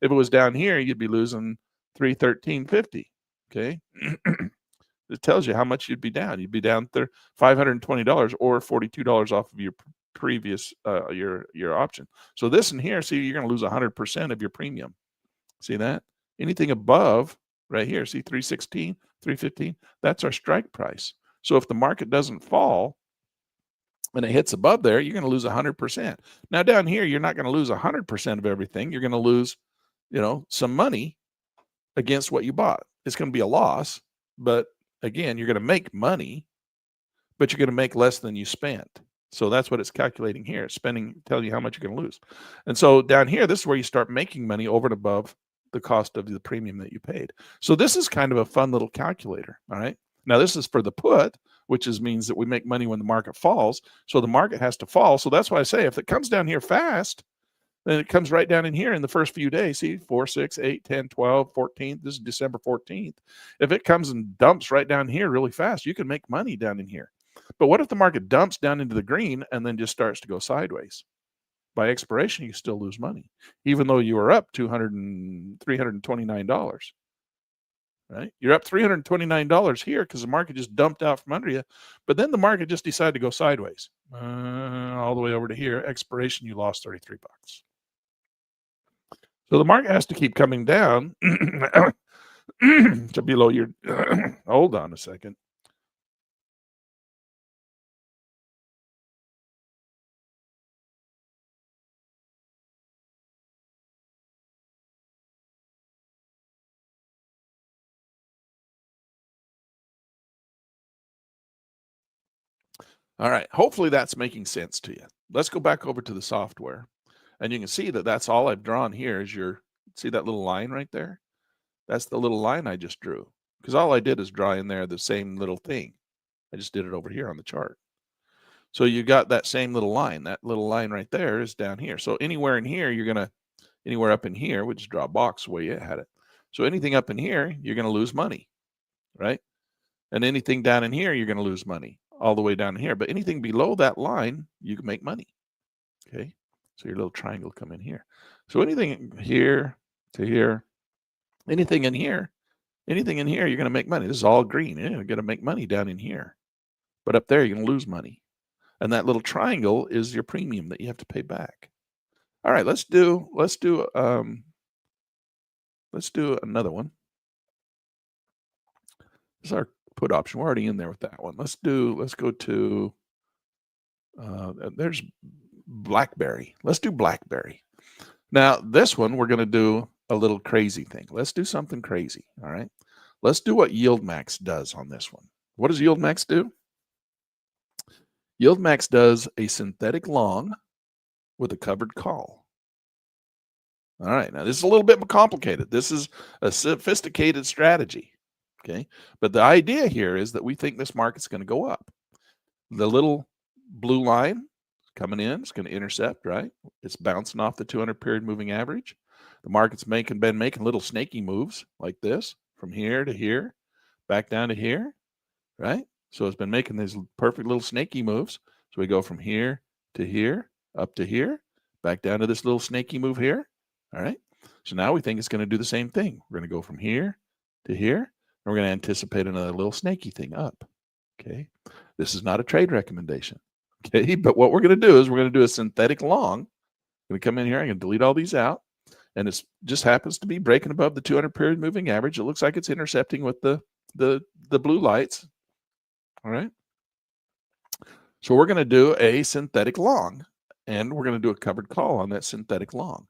If it was down here, you'd be losing $313.50. Okay. It tells you how much you'd be down. You'd be down $520 or $42 off of your previous your option. So this in here, see, you're going to lose 100% of your premium. See that? Anything above right here, see 316, 315, that's our strike price. So if the market doesn't fall and it hits above there, you're going to lose 100%. Now down here, you're not going to lose 100% of everything. You're going to lose, some money against what you bought. It's going to be a loss, but again, you're going to make money, but you're going to make less than you spent. So that's what it's calculating here. Spending, telling you how much you're going to lose. And so down here, this is where you start making money over and above the cost of the premium that you paid. So this is kind of a fun little calculator. All right. Now this is for the put, which means that we make money when the market falls. So the market has to fall. So that's why I say if it comes down here fast, then it comes right down in here in the first few days. See, 4, 6, 8, 10, 12, 14. This is December 14th. If it comes and dumps right down here really fast, you can make money down in here. But what if the market dumps down into the green and then just starts to go sideways? By expiration, you still lose money, even though you are up $329. Right? You're up $329 here because the market just dumped out from under you. But then the market just decided to go sideways all the way over to here. Expiration, you lost $33. So the market has to keep coming down to below your, hold on a second. All right, hopefully that's making sense to you. Let's go back over to the software. And you can see that that's all I've drawn here is see that little line right there? That's the little line I just drew. Because all I did is draw in there the same little thing. I just did it over here on the chart. So you got that same little line. That little line right there is down here. So anywhere in here, anywhere up in here, we just draw a box the way you had it. So anything up in here, you're going to lose money, right? And anything down in here, you're going to lose money all the way down here. But anything below that line, you can make money. Okay. So your little triangle come in here. So anything here to here, anything in here, you're going to make money. This is all green. You're going to make money down in here. But up there, you're going to lose money. And that little triangle is your premium that you have to pay back. All right, let's do another one. This is our put option. We're already in there with that one. Let's go to there's BlackBerry. Let's do BlackBerry. Now, this one, we're going to do a little crazy thing. Let's do something crazy. All right. Let's do what YieldMax does on this one. What does YieldMax do? YieldMax does a synthetic long with a covered call. All right. Now, this is a little bit more complicated. This is a sophisticated strategy. Okay. But the idea here is that we think this market's going to go up. The little blue line coming in, it's going to intercept, right? It's bouncing off the 200 period moving average. The market's been making little snaky moves like this from here to here, back down to here, right? So it's been making these perfect little snaky moves. So we go from here to here, up to here, back down to this little snaky move here. All right. So now we think it's going to do the same thing. We're going to go from here to here, and we're going to anticipate another little snaky thing up. Okay. This is not a trade recommendation. Okay. But what we're going to do is we're going to do a synthetic long. I'm going to come in here. I'm going to delete all these out. And it just happens to be breaking above the 200 period moving average. It looks like it's intercepting with the blue lights. All right. So we're going to do a synthetic long, and we're going to do a covered call on that synthetic long.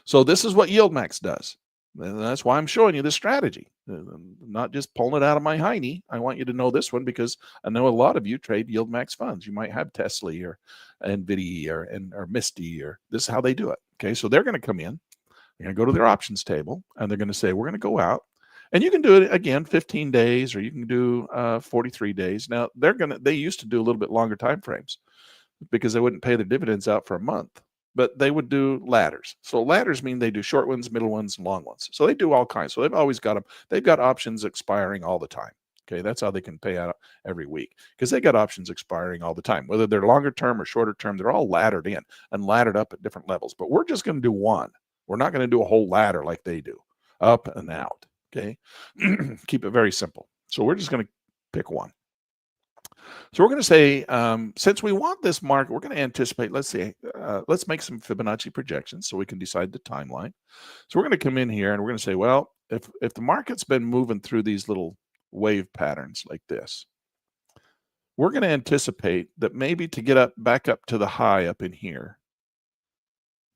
So this is what YieldMax does. And that's why I'm showing you this strategy. I'm not just pulling it out of my hiney. I want you to know this one because I know a lot of you trade YieldMax funds. You might have Tesla or NVIDIA or Misty, or this is how they do it. Okay, so they're going to come in. They're going to go to their options table, and they're going to say, we're going to go out. And you can do it again, 15 days, or you can do 43 days. Now they used to do a little bit longer time frames because they wouldn't pay their dividends out for a month, but they would do ladders. So ladders mean they do short ones, middle ones, and long ones. So they do all kinds. So they've always got them. They've got options expiring all the time. Okay, that's how they can pay out every week because they got options expiring all the time. Whether they're longer term or shorter term, they're all laddered in and laddered up at different levels. But we're just going to do one. We're not going to do a whole ladder like they do, up and out. Okay, keep it very simple. So we're just going to pick one. So we're going to say, since we want this market, we're going to anticipate, let's make some Fibonacci projections so we can decide the timeline. So we're going to come in here and we're going to say, well, if the market's been moving through these little wave patterns like this, we're going to anticipate that maybe to get back up to the high up in here,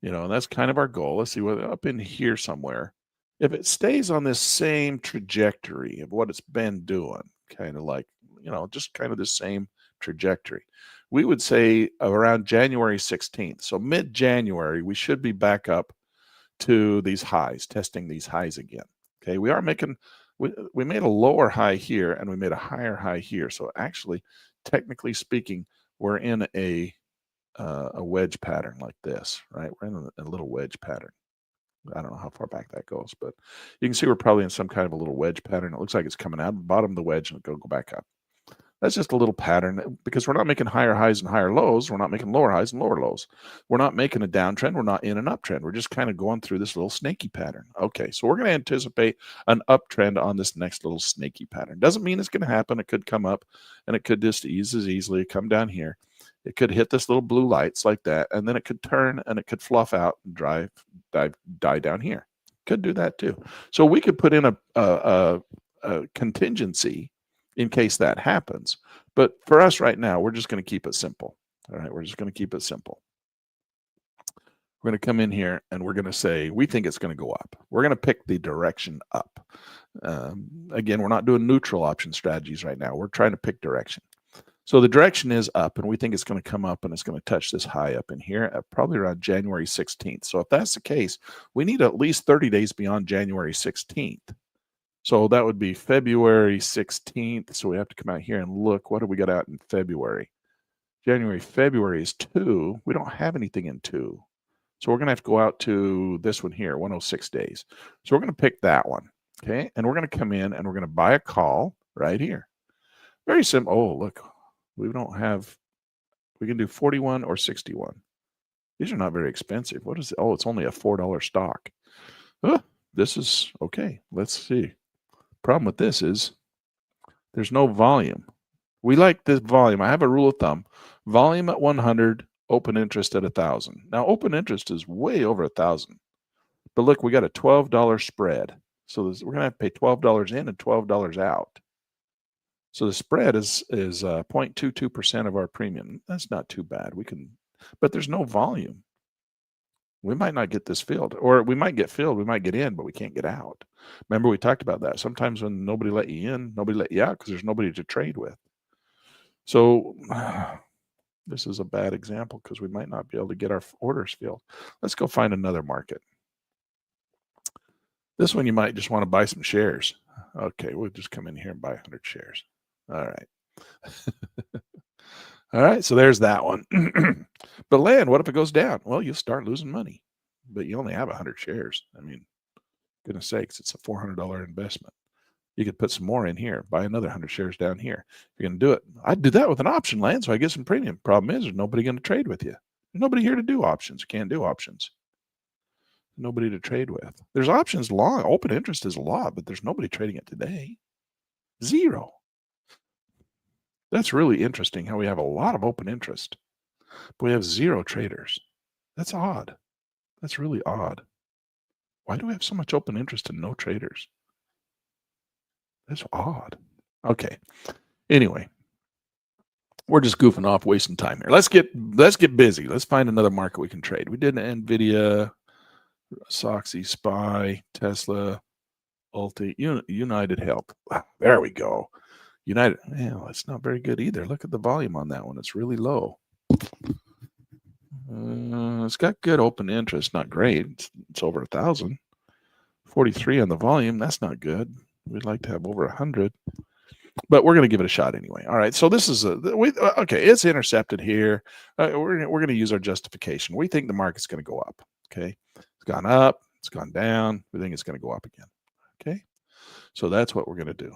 and that's kind of our goal. Let's see what up in here somewhere. If it stays on this same trajectory of what it's been doing, kind of like, just kind of the same trajectory, we would say around January 16th. So mid-January, we should be back up to these highs, testing these highs again. Okay, we made a lower high here and we made a higher high here. So actually, technically speaking, we're in a wedge pattern like this, right? We're in a little wedge pattern. I don't know how far back that goes, but you can see we're probably in some kind of a little wedge pattern. It looks like it's coming out of the bottom of the wedge and go back up. That's just a little pattern because we're not making higher highs and higher lows. We're not making lower highs and lower lows. We're not making a downtrend. We're not in an uptrend. We're just kind of going through this little snaky pattern. Okay, so we're going to anticipate an uptrend on this next little snaky pattern. Doesn't mean it's going to happen. It could come up and it could just easily come down here. It could hit this little blue lights like that, and then it could turn and it could fluff out and die down here. Could do that too. So we could put in a contingency in case that happens. But for us right now, we're just going to keep it simple. All right, we're just going to keep it simple. We're going to come in here and we're going to say, we think it's going to go up. We're going to pick the direction up. Again, we're not doing neutral option strategies right now. We're trying to pick direction. So the direction is up, and we think it's going to come up and it's going to touch this high up in here at probably around January 16th. So if that's the case, we need at least 30 days beyond January 16th. So that would be February 16th. So we have to come out here and look, what do we got out in February? February is 2. We don't have anything in 2. So we're going to have to go out to this one here, 106 days. So we're going to pick that one. Okay. And we're going to come in and we're going to buy a call right here. Very simple. Oh, look, we can do 41 or 61. These are not very expensive. What is it? Oh, it's only a $4 stock. This is okay. Let's see. Problem with this is there's no volume. We like this volume. I have a rule of thumb. Volume at 100, open interest at 1,000. Now, open interest is way over 1,000. But look, we got a $12 spread. So we're going to have to pay $12 in and $12 out. So the spread is 0.22% of our premium. That's not too bad. But there's no volume. We might not get this filled, or we might get filled. We might get in, but we can't get out. Remember, we talked about that. Sometimes when nobody let you in, nobody let you out because there's nobody to trade with. So this is a bad example because we might not be able to get our orders filled. Let's go find another market. This one you might just want to buy some shares. Okay, we'll just come in here and buy 100 shares. All right. All right, so there's that one. But land, what if it goes down? Well, you'll start losing money, but you only have 100 shares. I mean, goodness sakes, it's a $400 investment. You could put some more in here, buy another 100 shares down here. If you're going to do it, I'd do that with an option, land, so I get some premium. Problem is, there's nobody going to trade with you. There's nobody here to do options. You can't do options. Nobody to trade with. There's options long. Open interest is a lot, but there's nobody trading it today. Zero. That's really interesting how we have a lot of open interest, but we have 0 traders. That's odd. That's really odd. Why do we have so much open interest and no traders? That's odd. Okay. Anyway, we're just goofing off, wasting time here. Let's get busy. Let's find another market we can trade. We did Nvidia, Soxy, SPY, Tesla, Ulti, United Health. There we go. United, well, it's not very good either. Look at the volume on that one. It's really low. It's got good open interest, not great. It's over 1,000. 43 on the volume. That's not good. We'd like to have over 100, but we're going to give it a shot anyway. All right. So this is okay. It's intercepted here. We're going to use our justification. We think the market's going to go up. Okay. It's gone up. It's gone down. We think it's going to go up again. Okay. So that's what we're going to do.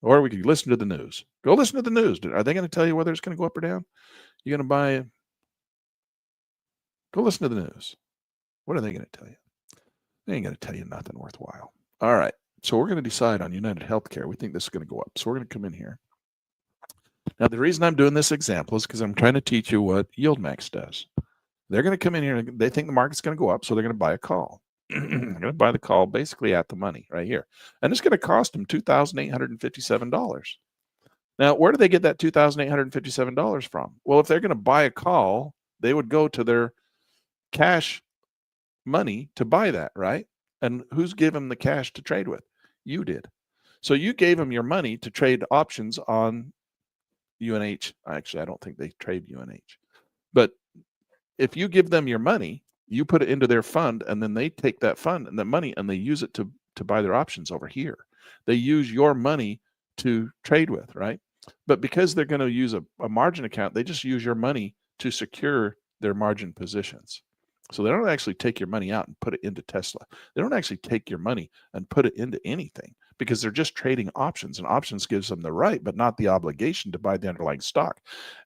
Or we could listen to the news. Go listen to the news. Are they going to tell you whether it's going to go up or down? You're going to buy it? Go listen to the news. What are they going to tell you? They ain't going to tell you nothing worthwhile. All right. So we're going to decide on United Healthcare. We think this is going to go up. So we're going to come in here. Now, the reason I'm doing this example is because I'm trying to teach you what YieldMax does. They're going to come in here. And they think the market's going to go up, so they're going to buy a call. They're going to buy the call basically at the money right here. And it's going to cost them $2,857. Now, where do they get that $2,857 from? Well, if they're going to buy a call, they would go to their cash money to buy that, right? And who's given them the cash to trade with? You did. So you gave them your money to trade options on UNH. Actually, I don't think they trade UNH. But if you give them your money, you put it into their fund, and then they take that fund and the money and they use it to buy their options over here. They use your money to trade with, right? But because they're going to use a margin account, they just use your money to secure their margin positions. So they don't actually take your money out and put it into Tesla. They don't actually take your money and put it into anything because they're just trading options, and options gives them the right, but not the obligation to buy the underlying stock.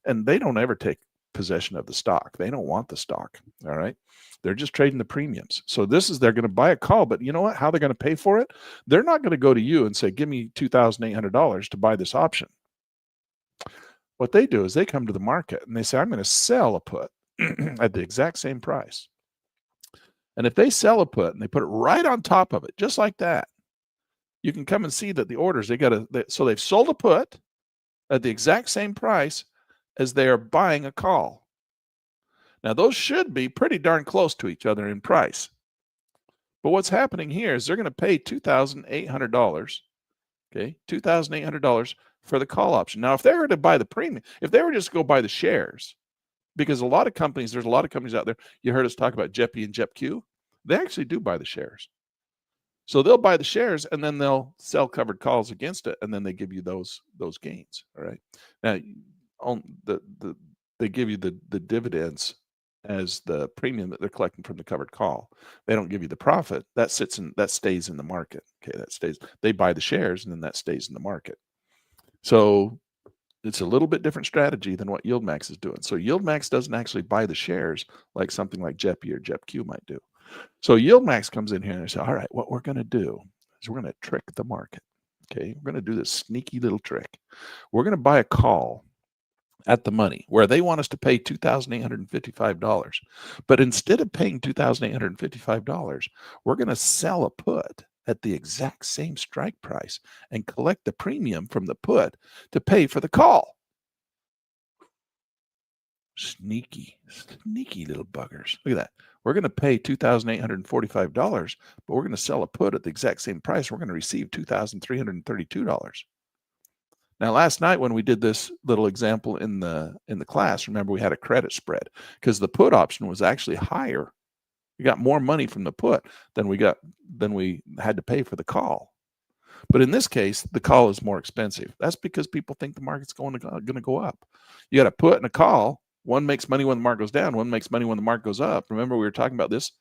And they don't ever take possession of the stock. They don't want the stock. All right. They're just trading the premiums. So they're going to buy a call, but you know what? How they're going to pay for it? They're not going to go to you and say, give me $2,800 to buy this option. What they do is they come to the market and they say, I'm going to sell a put at the exact same price. And if they sell a put and they put it right on top of it, just like that, you can come and see that the orders, so they've sold a put at the exact same price as they are buying a call. Now, those should be pretty darn close to each other in price. But what's happening here is they're going to pay $2,800, okay, $2,800 for the call option. Now, if they were to buy the premium, if they were just to go buy the shares, because there's a lot of companies out there. You heard us talk about JEPI and JEPQ. They actually do buy the shares. So they'll buy the shares and then they'll sell covered calls against it, and then they give you those gains. All right. Now, they give you the dividends as the premium that they're collecting from the covered call. They don't give you the profit. That stays in the market. Okay, that stays. They buy the shares and then that stays in the market. So it's a little bit different strategy than what YieldMax is doing. So YieldMax doesn't actually buy the shares like something like JEPI or JEPQ might do. So YieldMax comes in here and they say, all right, what we're going to do is we're going to trick the market. Okay, we're going to do this sneaky little trick. We're going to buy a call at the money where they want us to pay $2,855. But instead of paying $2,855, we're going to sell a put at the exact same strike price and collect the premium from the put to pay for the call. Sneaky little buggers. Look at that. We're going to pay $2,845, but we're going to sell a put at the exact same price. We're going to receive $2,332. Now, last night when we did this little example in the class, remember we had a credit spread because the put option was actually higher. We got more money from the put than we had to pay for the call. But in this case, the call is more expensive. That's because people think the market's going to go up. You got a put and a call. One makes money when the market goes down. One makes money when the market goes up. Remember, we were talking about this,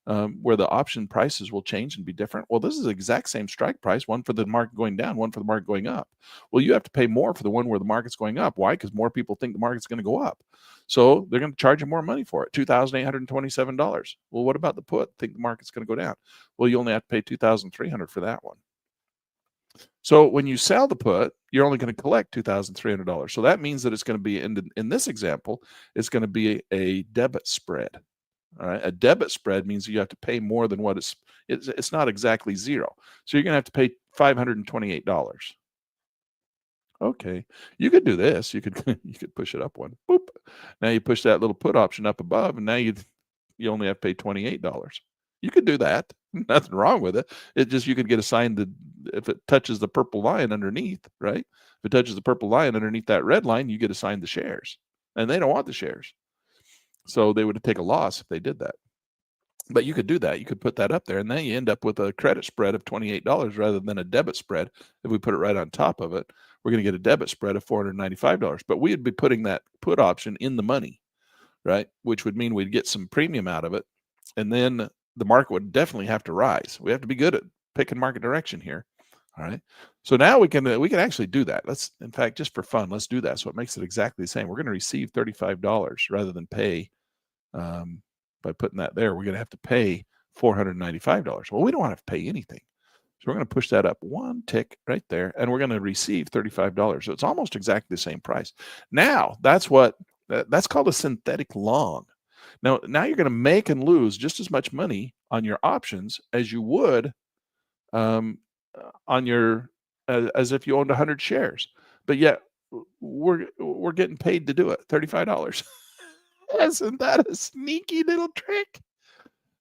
where the option prices will change and be different. Well, this is the exact same strike price, one for the market going down, one for the market going up. Well, you have to pay more for the one where the market's going up. Why? Because more people think the market's going to go up. So they're going to charge you more money for it, $2,827. Well, what about the put? Think the market's going to go down. Well, you only have to pay $2,300 for that one. So when you sell the put, you're only going to collect $2,300. So that means that it's going to be in this example, it's going to be a debit spread. All right, a debit spread means you have to pay more than what it's not exactly zero. So you're going to have to pay $528. Okay, you could do this. You could you could push it up one. Boop. Now you push that little put option up above, and now you only have to pay $28. You could do that. Nothing wrong with it. It just you could get assigned the if it touches the purple line underneath, right? If it touches the purple line underneath that red line, you get assigned the shares, and they don't want the shares, so they would take a loss if they did that. But you could do that. You could put that up there, and then you end up with a credit spread of $28 rather than a debit spread. If we put it right on top of it, we're going to get a debit spread of $495. But we'd be putting that put option in the money, right? Which would mean we'd get some premium out of it. And then the market would definitely have to rise. We have to be good at picking market direction here. All right. So now we can actually do that. Let's, in fact, just for fun, let's do that. So it makes it exactly the same. We're going to receive $35 rather than pay. By putting that there, we're going to have to pay $495. Well, we don't want to pay anything. So we're going to push that up one tick right there, and we're going to receive $35. So it's almost exactly the same price. Now, that's called a synthetic long. Now you're going to make and lose just as much money on your options as you would on your as if you owned 100 shares. But yet we're getting paid to do it, $35. Isn't that a sneaky little trick?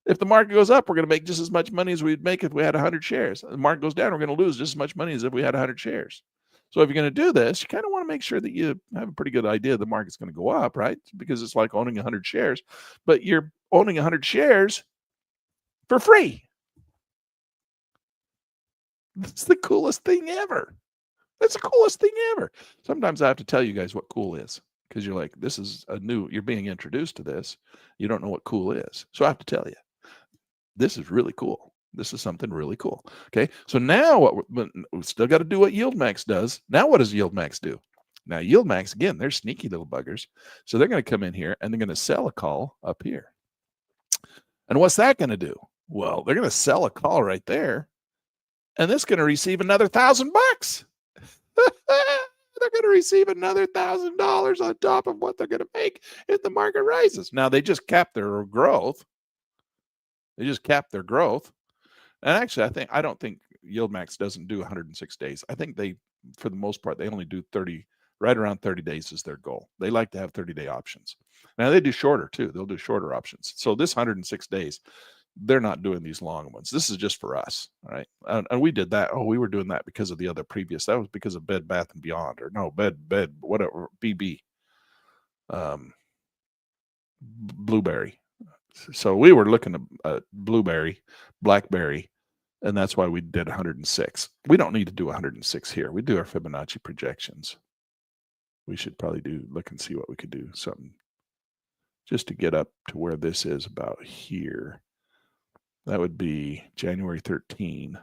If the market goes up, we're going to make just as much money as we'd make if we had 100 shares. The market goes down, we're going to lose just as much money as if we had 100 shares. So if you're going to do this, you kind of want to make sure that you have a pretty good idea the market's going to go up, right? Because it's like owning 100 shares, but you're owning 100 shares for free. That's the coolest thing ever. That's the coolest thing ever. Sometimes I have to tell you guys what cool is, because you're like, this is you're being introduced to this. You don't know what cool is. So I have to tell you, this is really cool. This is something really cool. Okay. So now we still got to do what yield max does. Now, what does yield max do? Now, yield max, again, they're sneaky little buggers. So they're going to come in here and they're going to sell a call up here. And what's that going to do? Well, they're going to sell a call right there. And this is going to receive another $1,000. They're going to receive another $1,000 on top of what they're going to make if the market rises. Now, they just capped their growth. They just capped their growth. And actually, I don't think yield max doesn't do 106 days. I think they, for the most part, they only do 30, right around 30 days is their goal. They like to have 30-day options. Now, they do shorter too. They'll do shorter options. So this 106 days, they're not doing these long ones. This is just for us, all right? And we did that. Oh, we were doing that because of the other previous. That was because of Bed Bath and Beyond, or no, Bed whatever, BB, Blueberry. So we were looking at Blueberry, Blackberry, and that's why we did 106. We don't need to do 106 here. We do our Fibonacci projections. We should probably look and see what we could do, something just to get up to where this is about here. That would be January 13.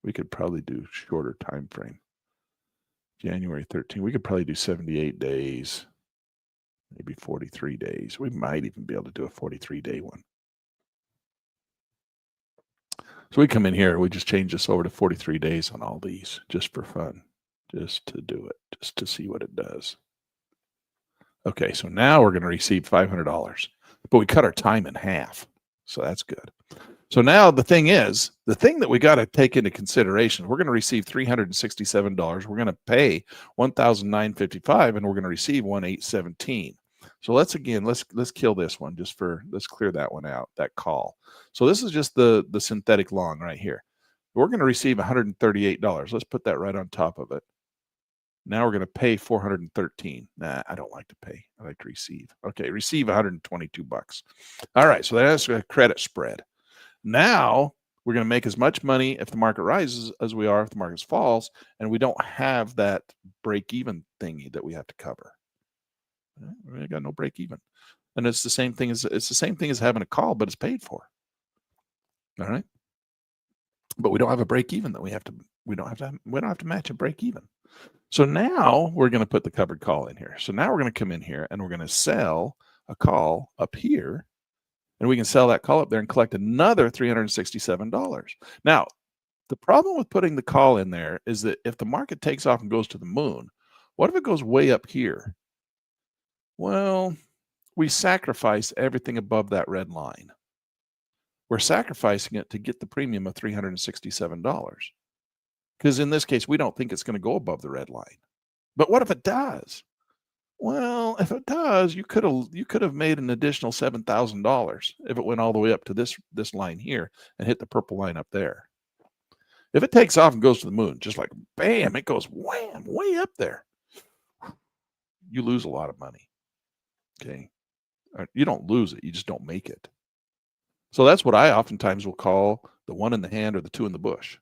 We could probably do shorter time frame. January 13. We could probably do 78 days, maybe 43 days. We might even be able to do a 43-day one. So we come in here, we just change this over to 43 days on all these, just for fun, just to do it, just to see what it does. Okay, so now we're going to receive $500, but we cut our time in half. So that's good. So now the thing that we got to take into consideration, we're going to receive $367. We're going to pay $1,955, and we're going to receive $1,817. So let's kill this one let's clear that one out, that call. So this is just the synthetic long right here. We're going to receive $138. Let's put that right on top of it. Now we're going to pay $413. Nah, I don't like to pay. I like to receive. Okay, receive $122. All right, so that's a credit spread. Now we're going to make as much money if the market rises as we are if the market falls, and we don't have that break-even thingy that we have to cover. We got no break-even, and it's the same thing as having a call, but it's paid for. All right, but we don't have a break-even that we don't have to match a break-even. So now we're going to put the covered call in here. So now we're going to come in here and we're going to sell a call up here, and we can sell that call up there and collect another $367. Now, The problem with putting the call in there is that if the market takes off and goes to the moon, what if it goes way up here? Well, we sacrifice everything above that red line. We're sacrificing it to get the premium of $367. Because in this case, we don't think it's going to go above the red line. But what if it does? Well, if it does, you could have made an additional $7,000 if it went all the way up to this line here and hit the purple line up there. If it takes off and goes to the moon, just like bam, it goes wham, way up there, you lose a lot of money. Okay. You don't lose it, you just don't make it. So that's what I oftentimes will call the one in the hand or the two in the bush.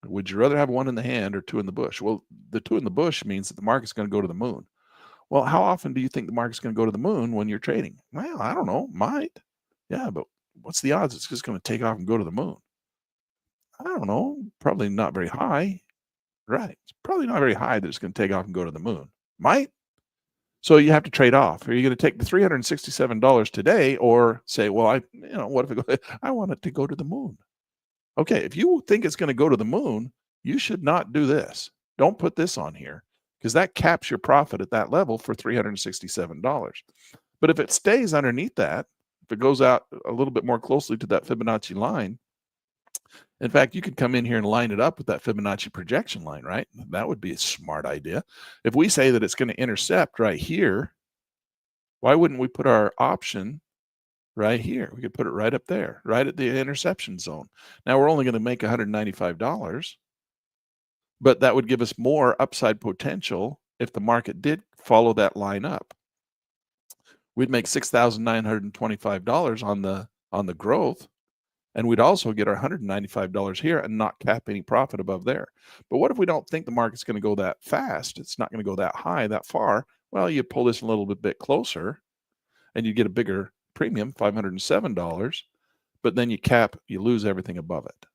Would you rather have one in the hand or two in the bush? Well, the two in the bush means that the market's going to go to the moon. Well, how often do you think the market's going to go to the moon when you're trading? Well, I don't know. Might. Yeah, but what's the odds it's just going to take off and go to the moon? I don't know. Probably not very high. Right. It's probably not very high that it's going to take off and go to the moon. Might. So you have to trade off. Are you going to take the $367 today or say, well, what if I want it to go to the moon? Okay, if you think it's going to go to the moon, you should not do this. Don't put this on here because that caps your profit at that level for $367. But if it stays underneath that, if it goes out a little bit more closely to that Fibonacci line, in fact, you could come in here and line it up with that Fibonacci projection line, right? That would be a smart idea. If we say that it's going to intercept right here, why wouldn't we put our option right here? We could put it right up there, right at the interception zone. Now we're only going to make $195, but that would give us more upside potential if the market did follow that line up. We'd make $6,925 on the growth, and we'd also get our $195 here and not cap any profit above there. But what if we don't think the market's going to go that fast? It's not going to go that high, that far. Well, you pull this a little bit closer, and you get a bigger premium, $507, but then you lose everything above it.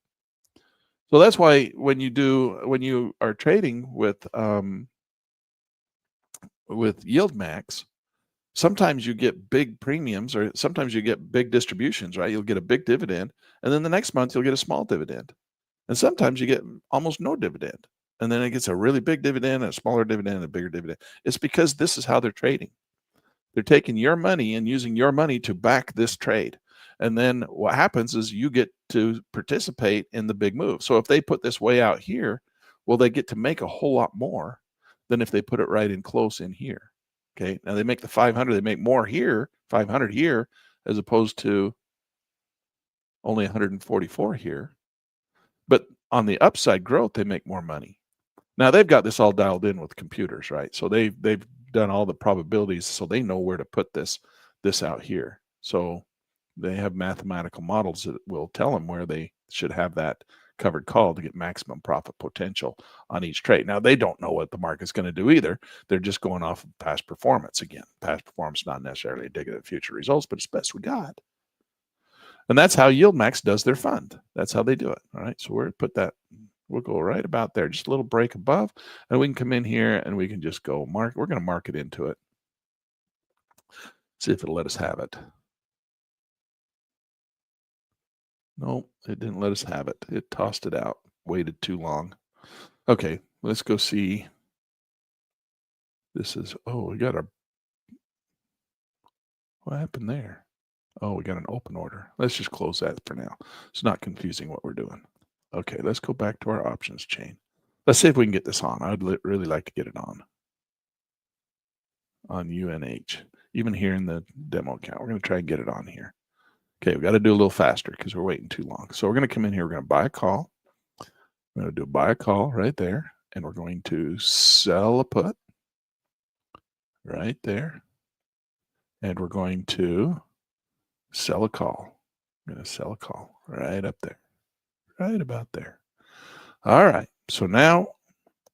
So that's why when you are trading with yield max, sometimes you get big premiums or sometimes you get big distributions, right? You'll get a big dividend, and then the next month you'll get a small dividend. And sometimes you get almost no dividend. And then it gets a really big dividend, a smaller dividend, and a bigger dividend. It's because this is how they're trading. They're taking your money and using your money to back this trade. And then what happens is you get to participate in the big move. So if they put this way out here, well, they get to make a whole lot more than if they put it right in close in here. Okay. Now they make the 500, they make more here, 500 here, as opposed to only 144 here. But on the upside growth, they make more money. Now they've got this all dialed in with computers, right? So they've done all the probabilities, so they know where to put this out here. So they have mathematical models that will tell them where they should have that covered call to get maximum profit potential on each trade. Now they don't know what the market's going to do either. They're just going off of past performance. Again, past performance not necessarily indicative of future results, but it's best we got. And that's how YieldMax does their fund. That's how they do it. All right. So we'll go right about there, just a little break above, and we can come in here and we can just go mark. We're going to mark it into it. See if it'll let us have it. Nope, it didn't let us have it. It tossed it out, waited too long. Okay, let's go see. This is, we got what happened there? Oh, we got an open order. Let's just close that for now. It's not confusing what we're doing. Okay, let's go back to our options chain. Let's see if we can get this on. I'd really like to get it on UNH. Even here in the demo account, we're going to try and get it on here. Okay, we got to do a little faster because we're waiting too long. So we're going to come in here. We're going to buy a call. We're going to buy a call right there. And we're going to sell a put right there. And we're going to sell a call. I'm going to sell a call right up there. Right about there. All right. So now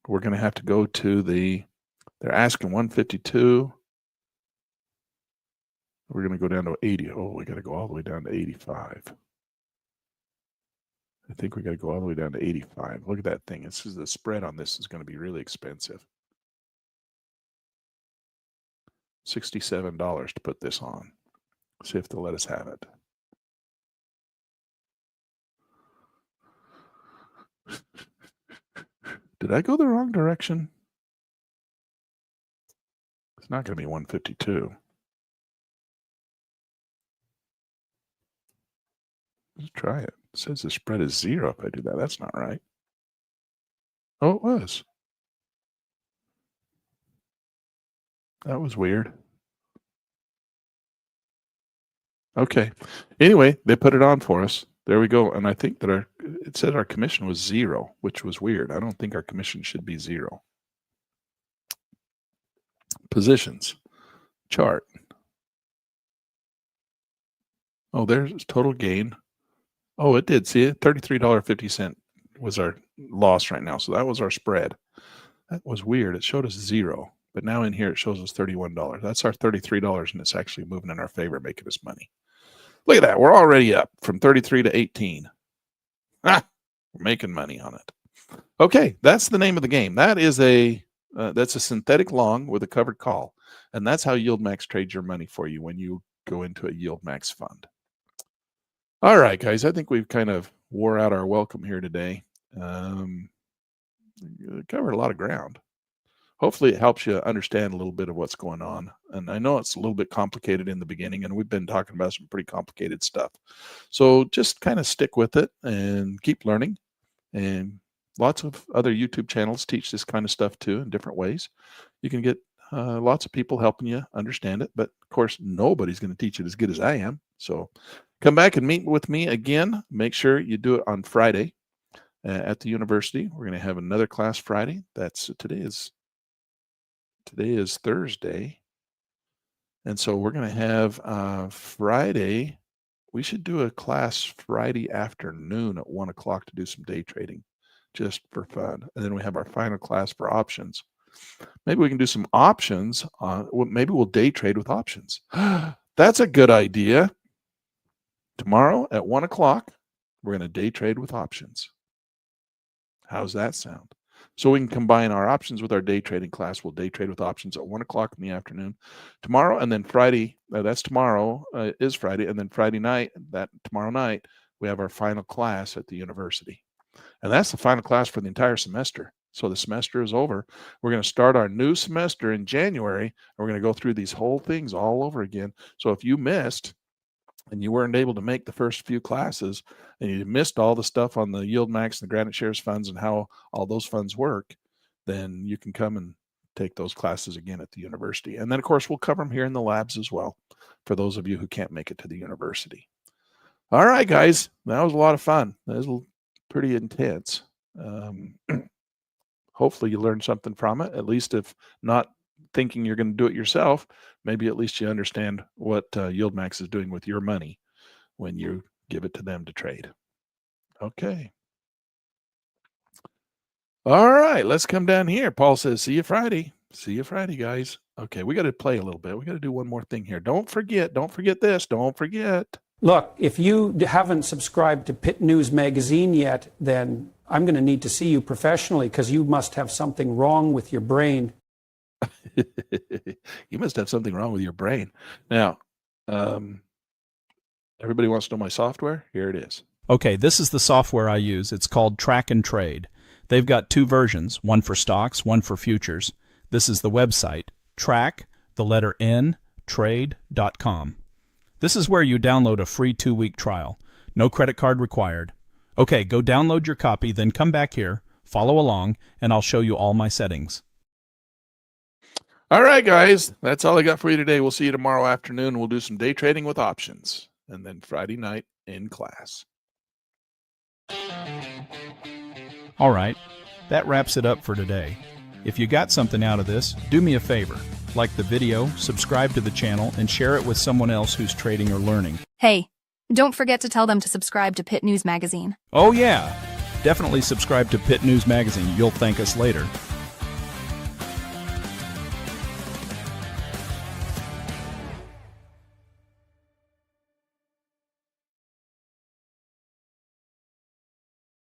we're going to have to go to they're asking 152. We're going to go down to 80. Oh, we got to go all the way down to 85. I think we got to go all the way down to 85. Look at that thing. The spread on this is going to be really expensive. $67 to put this on. See if they'll let us have it. Did I go the wrong direction? It's not going to be 152. Let's try it. It says the spread is 0 if I do that. That's not right. Oh, it was. That was weird. Okay. Anyway, they put it on for us. There we go. And I think that it said our commission was 0, which was weird. I don't think our commission should be 0. Positions. Chart. Oh, there's total gain. Oh, it did. See it? $33.50 was our loss right now. So that was our spread. That was weird. It showed us 0. But now in here, it shows us $31. That's our $33, and it's actually moving in our favor, making us money. Look at that. We're already up from 33 to 18. We're making money on it. Okay, that's the name of the game. That is that's a synthetic long with a covered call. And that's how YieldMax trades your money for you when you go into a YieldMax fund. All right, guys, I think we've kind of wore out our welcome here today. Covered a lot of ground. Hopefully it helps you understand a little bit of what's going on. And I know it's a little bit complicated in the beginning, and we've been talking about some pretty complicated stuff. So just kind of stick with it and keep learning. And lots of other YouTube channels teach this kind of stuff too in different ways. You can get lots of people helping you understand it, but of course, nobody's going to teach it as good as I am. So come back and meet with me again. Make sure you do it on Friday at the university. We're going to have another class Friday. Today is Thursday. And so we're going to have Friday. We should do a class Friday afternoon at 1 o'clock to do some day trading just for fun. And then we have our final class for options. Maybe we can do some options. Maybe we'll day trade with options. That's a good idea. Tomorrow at 1 o'clock, we're going to day trade with options. How's that sound? So we can combine our options with our day trading class. We'll day trade with options at 1 o'clock in the afternoon tomorrow. And then Friday, that's tomorrow, is Friday. And then Friday night, tomorrow night, we have our final class at the university. And that's the final class for the entire semester. So the semester is over. We're going to start our new semester in January. And we're going to go through these whole things all over again. So if you missed and you weren't able to make the first few classes, and you missed all the stuff on the YieldMax and the Granite Shares funds and how all those funds work, then you can come and take those classes again at the university. And then, of course, we'll cover them here in the labs as well for those of you who can't make it to the university. All right, guys, that was a lot of fun. That was pretty intense. Hopefully you learned something from it, at least if not thinking you're going to do it yourself. Maybe at least you understand what YieldMax is doing with your money when you give it to them to trade. Okay. All right, let's come down here. Paul says, see you Friday. See you Friday, guys. Okay, we got to play a little bit. We got to do one more thing here. Don't forget this. Don't forget. Look, if you haven't subscribed to Pitt News Magazine yet, then I'm going to need to see you professionally because you must have something wrong with your brain. You must have something wrong with your brain. Now, everybody wants to know my software? Here it is. Okay, this is the software I use. It's called Track and Trade. They've got 2 versions, one for stocks, one for futures. This is the website, trade.com. This is where you download a free 2-week trial. No credit card required. Okay, go download your copy, then come back here, follow along, and I'll show you all my settings. All right, guys, that's all I got for you today. We'll see you tomorrow afternoon. We'll do some day trading with options, and then Friday night in class. All right, that wraps it up for today. If you got something out of this, do me a favor. Like the video, subscribe to the channel, and share it with someone else who's trading or learning. Hey, don't forget to tell them to subscribe to Pitt News Magazine. Oh yeah, definitely subscribe to Pitt News Magazine. You'll thank us later.